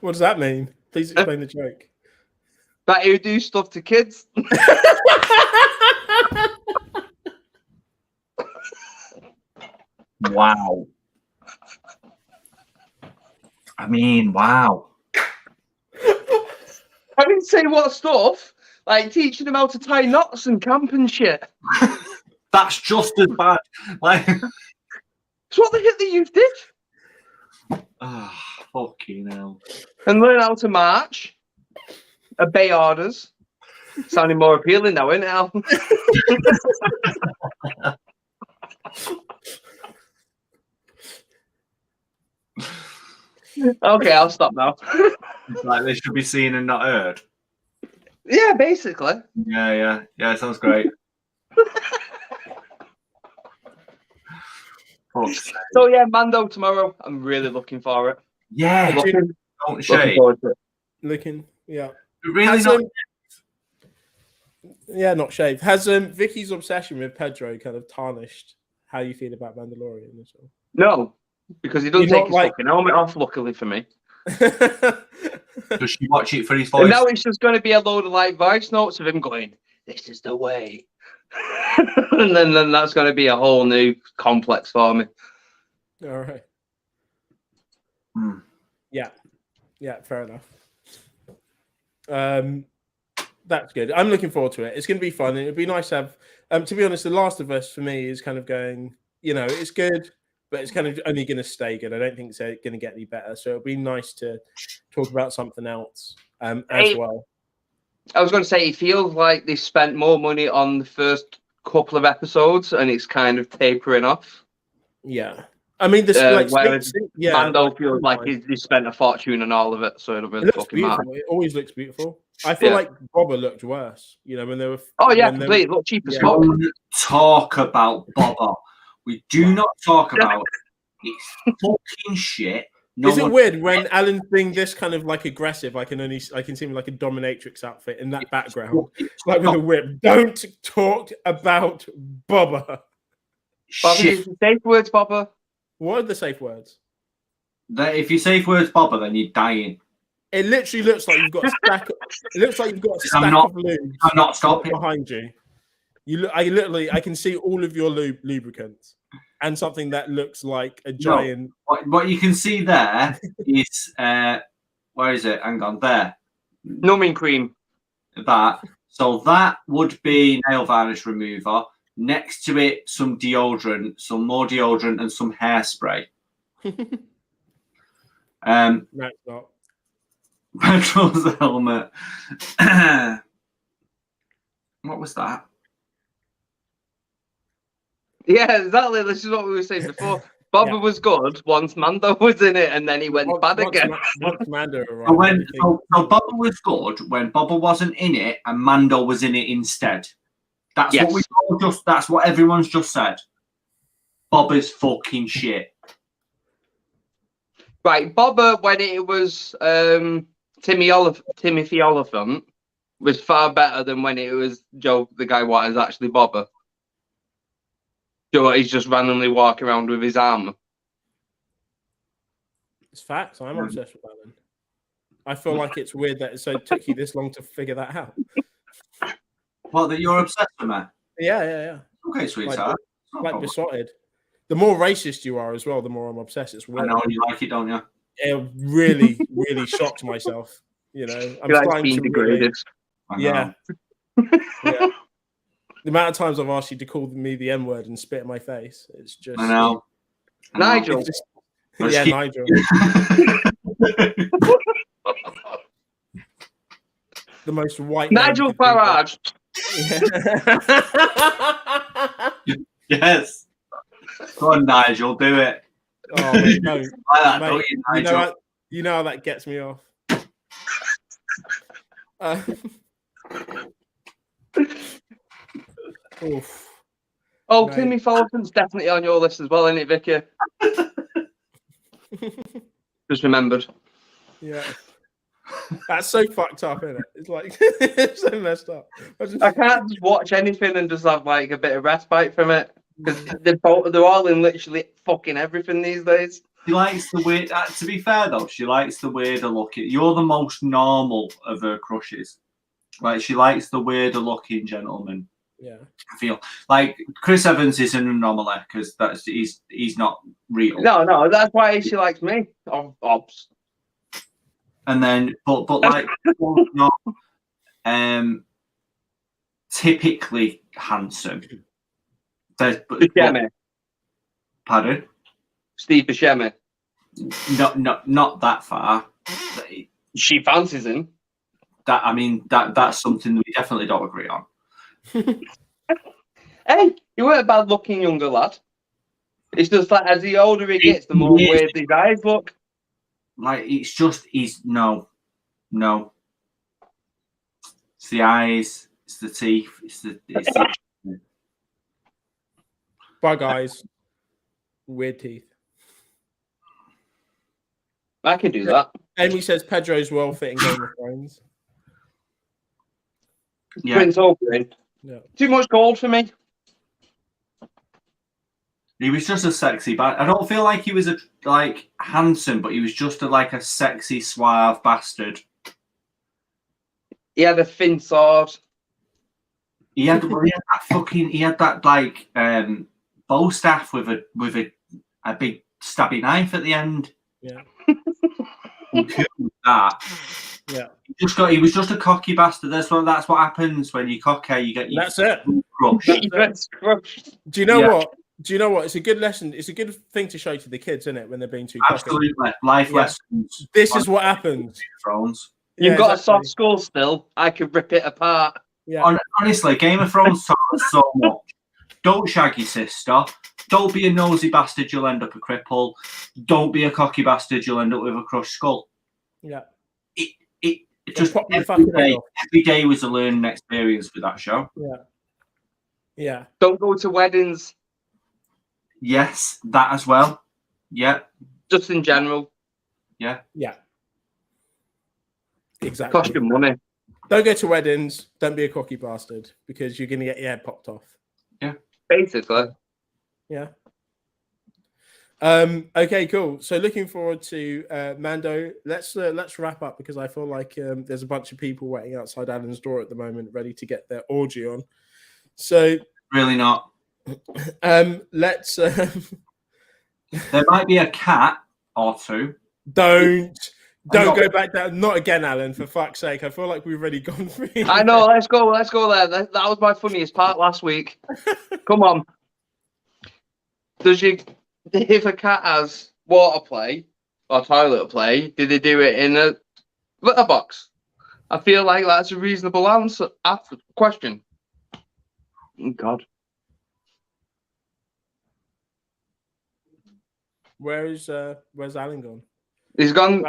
What does that mean? Please explain the joke. That you do stuff to kids. Wow. I mean, wow. I didn't say what stuff. Like teaching them how to tie knots and camp and shit. That's just as bad. Like, It's what the hit the youth did. fucking hell. And learn how to march. Obey orders. Sounding more appealing now, isn't it, Al? Okay, I'll stop now. Like they should be seen and not heard. Yeah, basically. Yeah. Sounds great. So yeah, Mando tomorrow. I'm really looking for it. Yeah, Looking shade. forward to it. Looking, yeah. Really not. Yeah, not shaved. Has Vicky's obsession with Pedro kind of tarnished how you feel about Mandalorian as well? No, because he doesn't You're take his not fucking helmet off, luckily for me. Does she watch it for his voice? And now it's just going to be a load of like voice notes of him going, "This is the way," and then that's going to be a whole new complex for me. All right. Hmm. Yeah, fair enough. That's good. I'm looking forward to it. It's going to be fun. It'd be nice to have. To be honest, The Last of Us for me is kind of going. It's good, but it's kind of only going to stay good. I don't think it's going to get any better. So it'll be nice to talk about something else as well. I was going to say, it feels like they spent more money on the first couple of episodes, and it's kind of tapering off. Yeah. I mean, this Mando feels like he spent a fortune on all of it, so it'll really fucking matter. It always looks beautiful. I feel like Boba looked worse, when they were. Oh yeah, completely. Look cheap as fuck. Don't talk about Boba. We do not talk about it. It's fucking shit. Is it weird when Alan's being this kind of like aggressive? I can see him like a dominatrix outfit in that background, like with a whip. Don't talk about Boba. Bobby, safe words, Boba. What are the safe words? If you safe words, Boba, then you're dying. It literally looks like you've got a stack. It looks like you've got a stack of lube. I'm not stopping behind you. I can see all of your lubricants and something that looks like a giant. No. What you can see there is where is it? Hang on, there. Numbing cream. That. So that would be nail varnish remover. Next to it, some deodorant, some more deodorant, and some hairspray. No, it's not. Petrol's helmet. What was that? Yeah, exactly. This is what we were saying before. Boba was good once Mando was in it, and then he went bad again. Once Mando arrived. So Boba was good when Boba wasn't in it, and Mando was in it instead. That's what we all that's what everyone's just said. Boba's fucking shit. Right, Boba, when it was Timothy Oliphant, was far better than when it was Joe, the guy what is actually Boba. Joe, he's just randomly walking around with his armor. It's facts. I'm obsessed with Alan. I feel like it's weird that it took you this long to figure that out. What, that you're obsessed with me? Yeah. Okay, sweetheart. Like besotted. The more racist you are as well, the more I'm obsessed. It's weird. I know you like it, don't you? It really, really shocked myself. I'm starting being degraded. Yeah. The amount of times I've asked you to call me the N-word and spit in my face, it's just. I know. Nigel. Nigel. The most white. Nigel Farage. Yes. Go on, Nigel, do it. Oh, mate, no. Mate, you know how that gets me off. Oof. Oh, no. Timmy Fulton's definitely on your list as well, isn't it, Vicky? Just remembered. Yeah. That's so fucked up, isn't it? It's like it's so messed up. I can't just watch anything and just have like a bit of respite from it because they're all in literally fucking everything these days. She likes the weird. To be fair though, she likes the weirder look. You're the most normal of her crushes. Like she likes the weirder looking gentleman. Yeah. I feel like Chris Evans is an anomaly because he's not real. No, that's why she likes me. Obs. And then, but like not typically handsome. Buscemi. Pardon? Steve Buscemi. Not that far. She fancies him. That's something that we definitely don't agree on. Hey, you weren't a bad looking younger lad. It's just like as the older he gets, the more weird his eyes look. Like he's no. It's the eyes, it's the teeth, it's the Bye guys. Weird teeth. I can do that. Amy says Pedro's well fit in Game of Thrones. yeah. Prince Oberyn. Yeah. Too much gold for me. He was just a sexy I don't feel like he was handsome, but he was just a sexy, suave bastard. He had a thin sword. He had that bow staff with a big stabby knife at the end. Yeah. That. Yeah. He was just a cocky bastard. That's what happens when you cocky. You get. That's it. Crushed. Do you know what? It's a good lesson. It's a good thing to show to the kids, isn't it? When they're being too cocky. Absolutely, life lessons. This is what happens. Thrones. You've got a soft skull still. I could rip it apart. Yeah. Honestly, Game of Thrones taught us so much. Don't shag your sister. Don't be a nosy bastard. You'll end up a cripple. Don't be a cocky bastard. You'll end up with a crushed skull. Yeah. It just every day was a learning experience with that show. Yeah. Yeah. Don't go to weddings. Yes, that as well. Yeah. Just in general. Yeah. Yeah. Exactly. Cost you money. Don't go to weddings. Don't be a cocky bastard because you're going to get your head popped off. Yeah. Basically. Yeah. Okay, cool. So looking forward to Mando. Let's wrap up because I feel like there's a bunch of people waiting outside Alan's door at the moment, ready to get their orgy on. So really not. Let's. There might be a cat or two. Don't go back down. Not again, Alan. For fuck's sake! I feel like we've already gone through. I know. Let's go there. That was my funniest part last week. Come on. If a cat has water play or toilet play, did they do it in a litter box? I feel like that's a reasonable answer. Question. Oh, God. Where's Alan gone? He's gone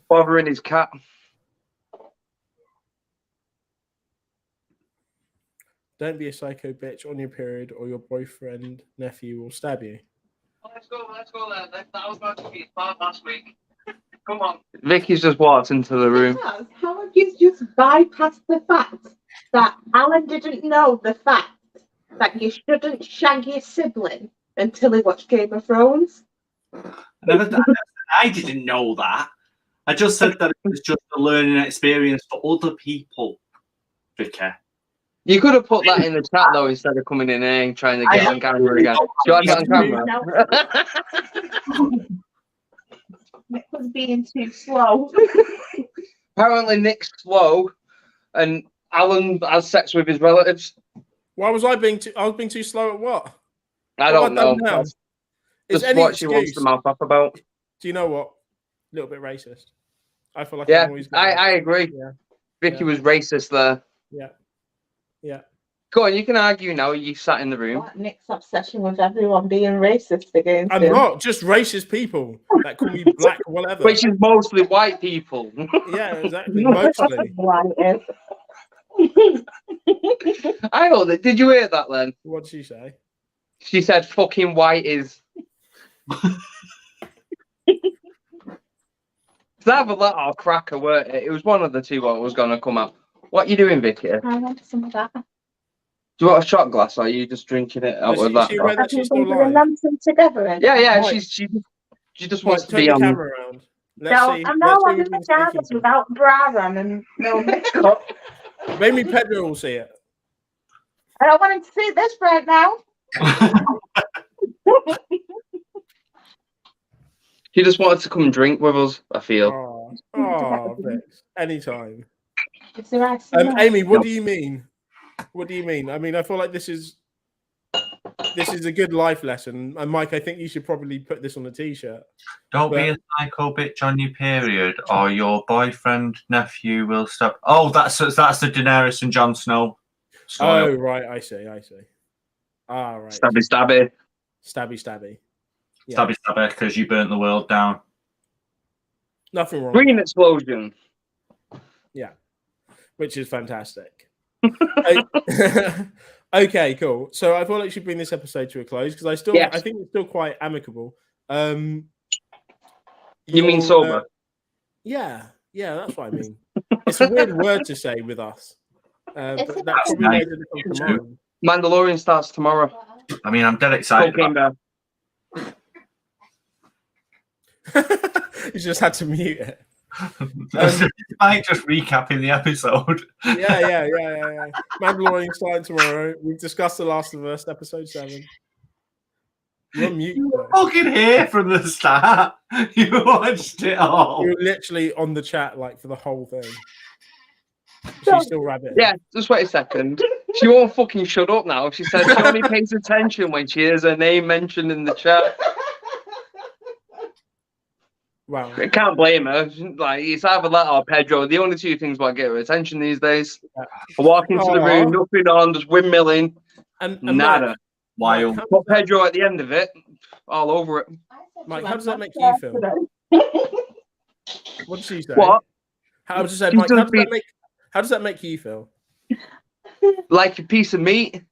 bothering his cat. Don't be a psycho bitch on your period, or your boyfriend nephew will stab you. Let's go there. That was going to be his part last week. Come on. Vicky's just walked into the room. How have you just bypassed the fact that Alan didn't know the fact that you shouldn't shag your sibling until he watched Game of Thrones? I didn't know that. I just said that it was just a learning experience for other people, Vicky. You could have put that in the chat though instead of coming in here and trying to get on camera again. Do you want to get on camera? Nick was being too slow. Apparently Nick's slow and Alan has sex with his relatives. Why was I being too? I was being too slow at what? I don't know. Is just what she wants to mouth up about. Do you know what? A little bit racist. I feel like I agree. Yeah. Vicky was racist there. Yeah. Yeah. Go on, you can argue now. You sat in the room. What, Nick's obsession with everyone being racist against him? I'm not just racist people that call me black or whatever. Which is mostly white people. Yeah, exactly. Mostly. I heard it. Did you hear that then? What did she say? She said fucking white is. It's either that or cracker, weren't it? It was one of the two what was going to come up. What are you doing, Vicky? I want some of that. Do you want a shot glass or are you just drinking it out with that? She's still alive? Together yeah. Right. She just wants to turn be the on. camera around. Let's see. I know I'm in the pajamas without bra on and no makeup. Maybe Pedro will see it. I don't want him to see this right now. She just wanted to come drink with us, I feel. Oh, Vix. Anytime. It's the right Amy, what do you mean? What do you mean? I mean, I feel like this is a good life lesson. And Mike, I think you should probably put this on a t-shirt. Don't be a psycho bitch on your period, or your boyfriend nephew will stop. Oh, that's the Daenerys and Jon Snow story. Oh, right. I see. Ah, right. Stabby. Stabby. Yeah. Stabby, because you burnt the world down. Nothing wrong. Green explosion. Yeah. Which is fantastic. Okay, cool. So I thought I should bring this episode to a close because I think it's still quite amicable. You mean sober? Yeah, that's what I mean. It's a weird word to say with us. But that probably made it come to mind. Mandalorian starts tomorrow. I mean, I'm dead excited. You just had to mute it. Mike just recapping the episode. Yeah. Mandalorian starting tomorrow. We've discussed The Last of Us, episode 7. You're on mute. You were fucking here from the start. You watched it all. You were literally on the chat like for the whole thing. She's still rabbiting. Yeah, just wait a second. She won't fucking shut up now. She says she only pays attention when she hears her name mentioned in the chat. Wow. I can't blame her. Like, it's either that or Pedro. The only two things that get her attention these days. I walk into the room, nothing on, just windmilling. And nada. Wild. Put Pedro at the end of it, all over it. Mike, how does that make you feel? What did she say? What? How does that make you feel? Like a piece of meat.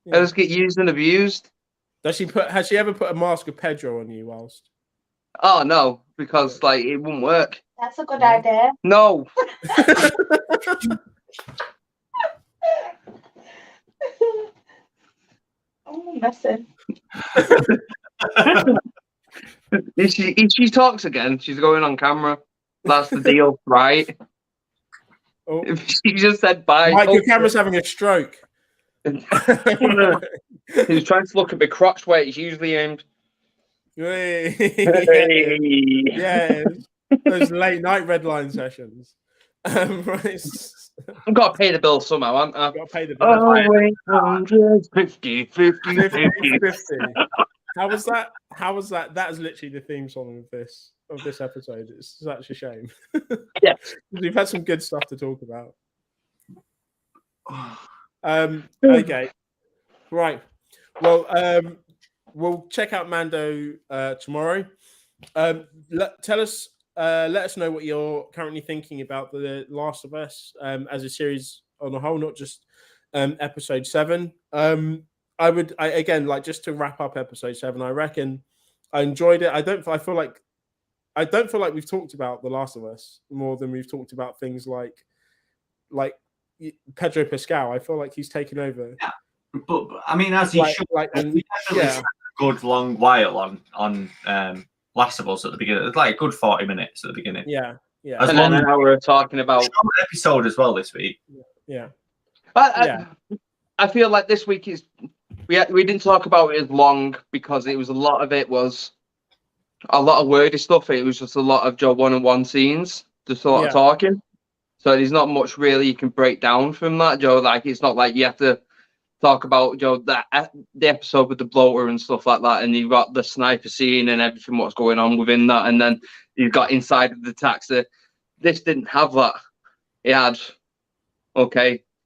Yeah. I just get used and abused. Has she ever put a mask of Pedro on you whilst? Oh no, because it wouldn't work. That's a good idea. No. Oh, messing. If she talks again, she's going on camera. That's the deal, right? Oh. If she just said bye. Mike, your camera's having a stroke. He's trying to look at my crotch where it's usually aimed. Yeah. Those late night red line sessions. Right. I've got to pay the bill somehow, haven't I? Got to pay the bill. Oh, 50. How was that? That is literally the theme song of this episode. It's such a shame. Yeah. We've had some good stuff to talk about. Okay. Right. Well, we'll check out Mando tomorrow. Let us know what you're currently thinking about The Last of Us as a series on a whole, not just episode 7. Again, just to wrap up episode 7, I reckon I enjoyed it. I don't feel like we've talked about The Last of Us more than we've talked about things like Pedro Pascal. I feel like he's taken over. Yeah. But I mean, as he should, we definitely spent a good long while on Last of Us at the beginning. It's like a good 40 minutes at the beginning. Yeah. And then now we're talking about episode as well this week. Yeah. I feel like this week we didn't talk about it as long because it was a lot of wordy stuff. It was just a lot of Joe one-on-one scenes, just a lot of talking. So there's not much really you can break down from that, Joe. It's not like you have to talk about the episode with the bloater and stuff like that, and you've got the sniper scene and everything what's going on within that, and then you've got inside of the taxi. This didn't have that. It had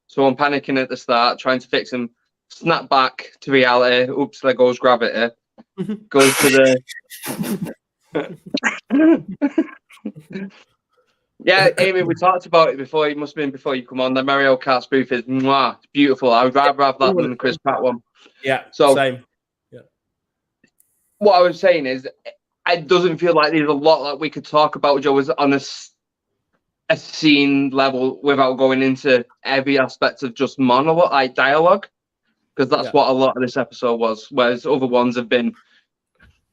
so I'm panicking at the start, trying to fix him, snap back to reality. Oops, there goes gravity. Goes to the Yeah, Amy, we talked about it before. It must have been before you come on. The Mario Kart spoof is beautiful. I would rather have that than the Chris Pratt one. Yeah, so same. Yeah. What I was saying is, it doesn't feel like there's a lot that we could talk about, Joe, is on a scene level without going into every aspect of just monologue, dialogue, because that's what a lot of this episode was. Whereas other ones have been,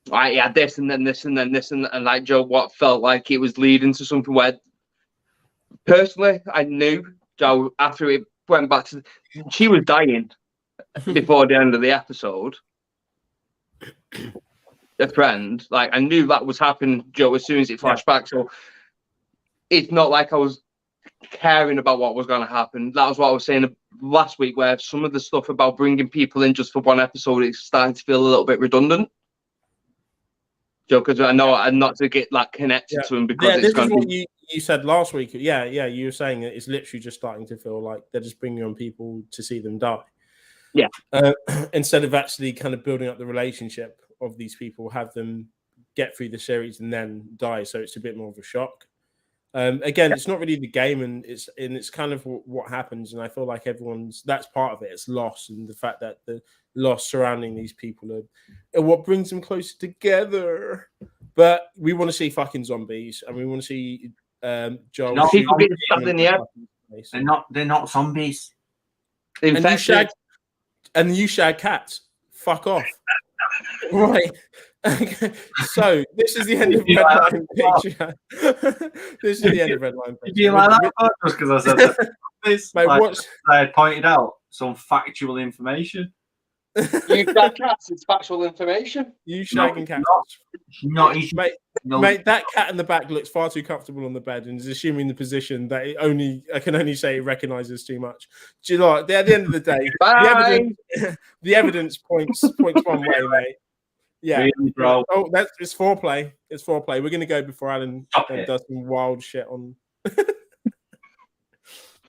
this and then this and then this and Joe, what felt like it was leading to something where. Personally, I knew Joe, after it went back to, she was dying before the end of the episode. A friend, like, I knew that was happening, Joe, as soon as it flashed back. So it's not like I was caring about what was going to happen. That was what I was saying last week, where some of the stuff about bringing people in just for one episode is starting to feel a little bit redundant. Joe, because I know I'm not to get like connected to him because this it's going is to what be. you said last week. Yeah, you were saying that it's literally just starting to feel like they're just bringing on people to see them die. Yeah. Instead of actually kind of building up the relationship of these people, have them get through the series and then die. So it's a bit more of a shock. Again, it's not really the game, and it's kind of what happens. And I feel like that's part of it. It's loss, and the fact that the loss surrounding these people are what brings them closer together. But we want to see fucking zombies, and we want to see Joel. No, People get stabbed in the head. They're not zombies. Infected. And you shag cats. Fuck off. Right. So this is the end of Redline Picture. This is the end of Redline Picture. Did you like that just because I said that? Mate, like, I had pointed out some factual information. You shag cats, it's factual information. You shagging cats. Not easy. Mate, that cat in the back looks far too comfortable on the bed and is assuming the position that I can only say it recognizes too much. Do you know what? At the end of the day, the evidence points one way, mate. Yeah, really, bro. Oh, it's foreplay. It's foreplay. We're gonna go before Alan does some wild shit on.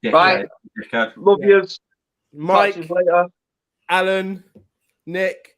Right, love yous. Mike, Alan, Nick,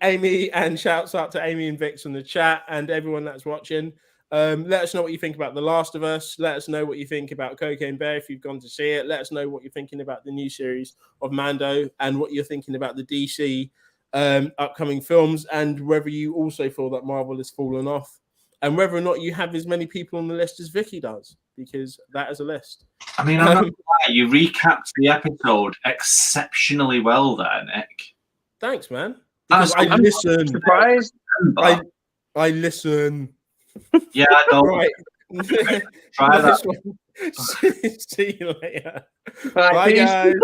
Amy, and shouts out to Amy and Vix in the chat and everyone that's watching. Let us know what you think about The Last of Us. Let us know what you think about Cocaine Bear if you've gone to see it. Let us know what you're thinking about the new series of Mando and what you're thinking about the DC upcoming films, and whether you also feel that Marvel has fallen off, and whether or not you have as many people on the list as Vicky does, because that is a list. I mean, I'm not gonna lie, you recapped the episode exceptionally well there, Nick. Thanks, man. Because I listen. Surprised. I listen. Yeah, I don't. Right. Try that. See you later. Bye, Bye guys.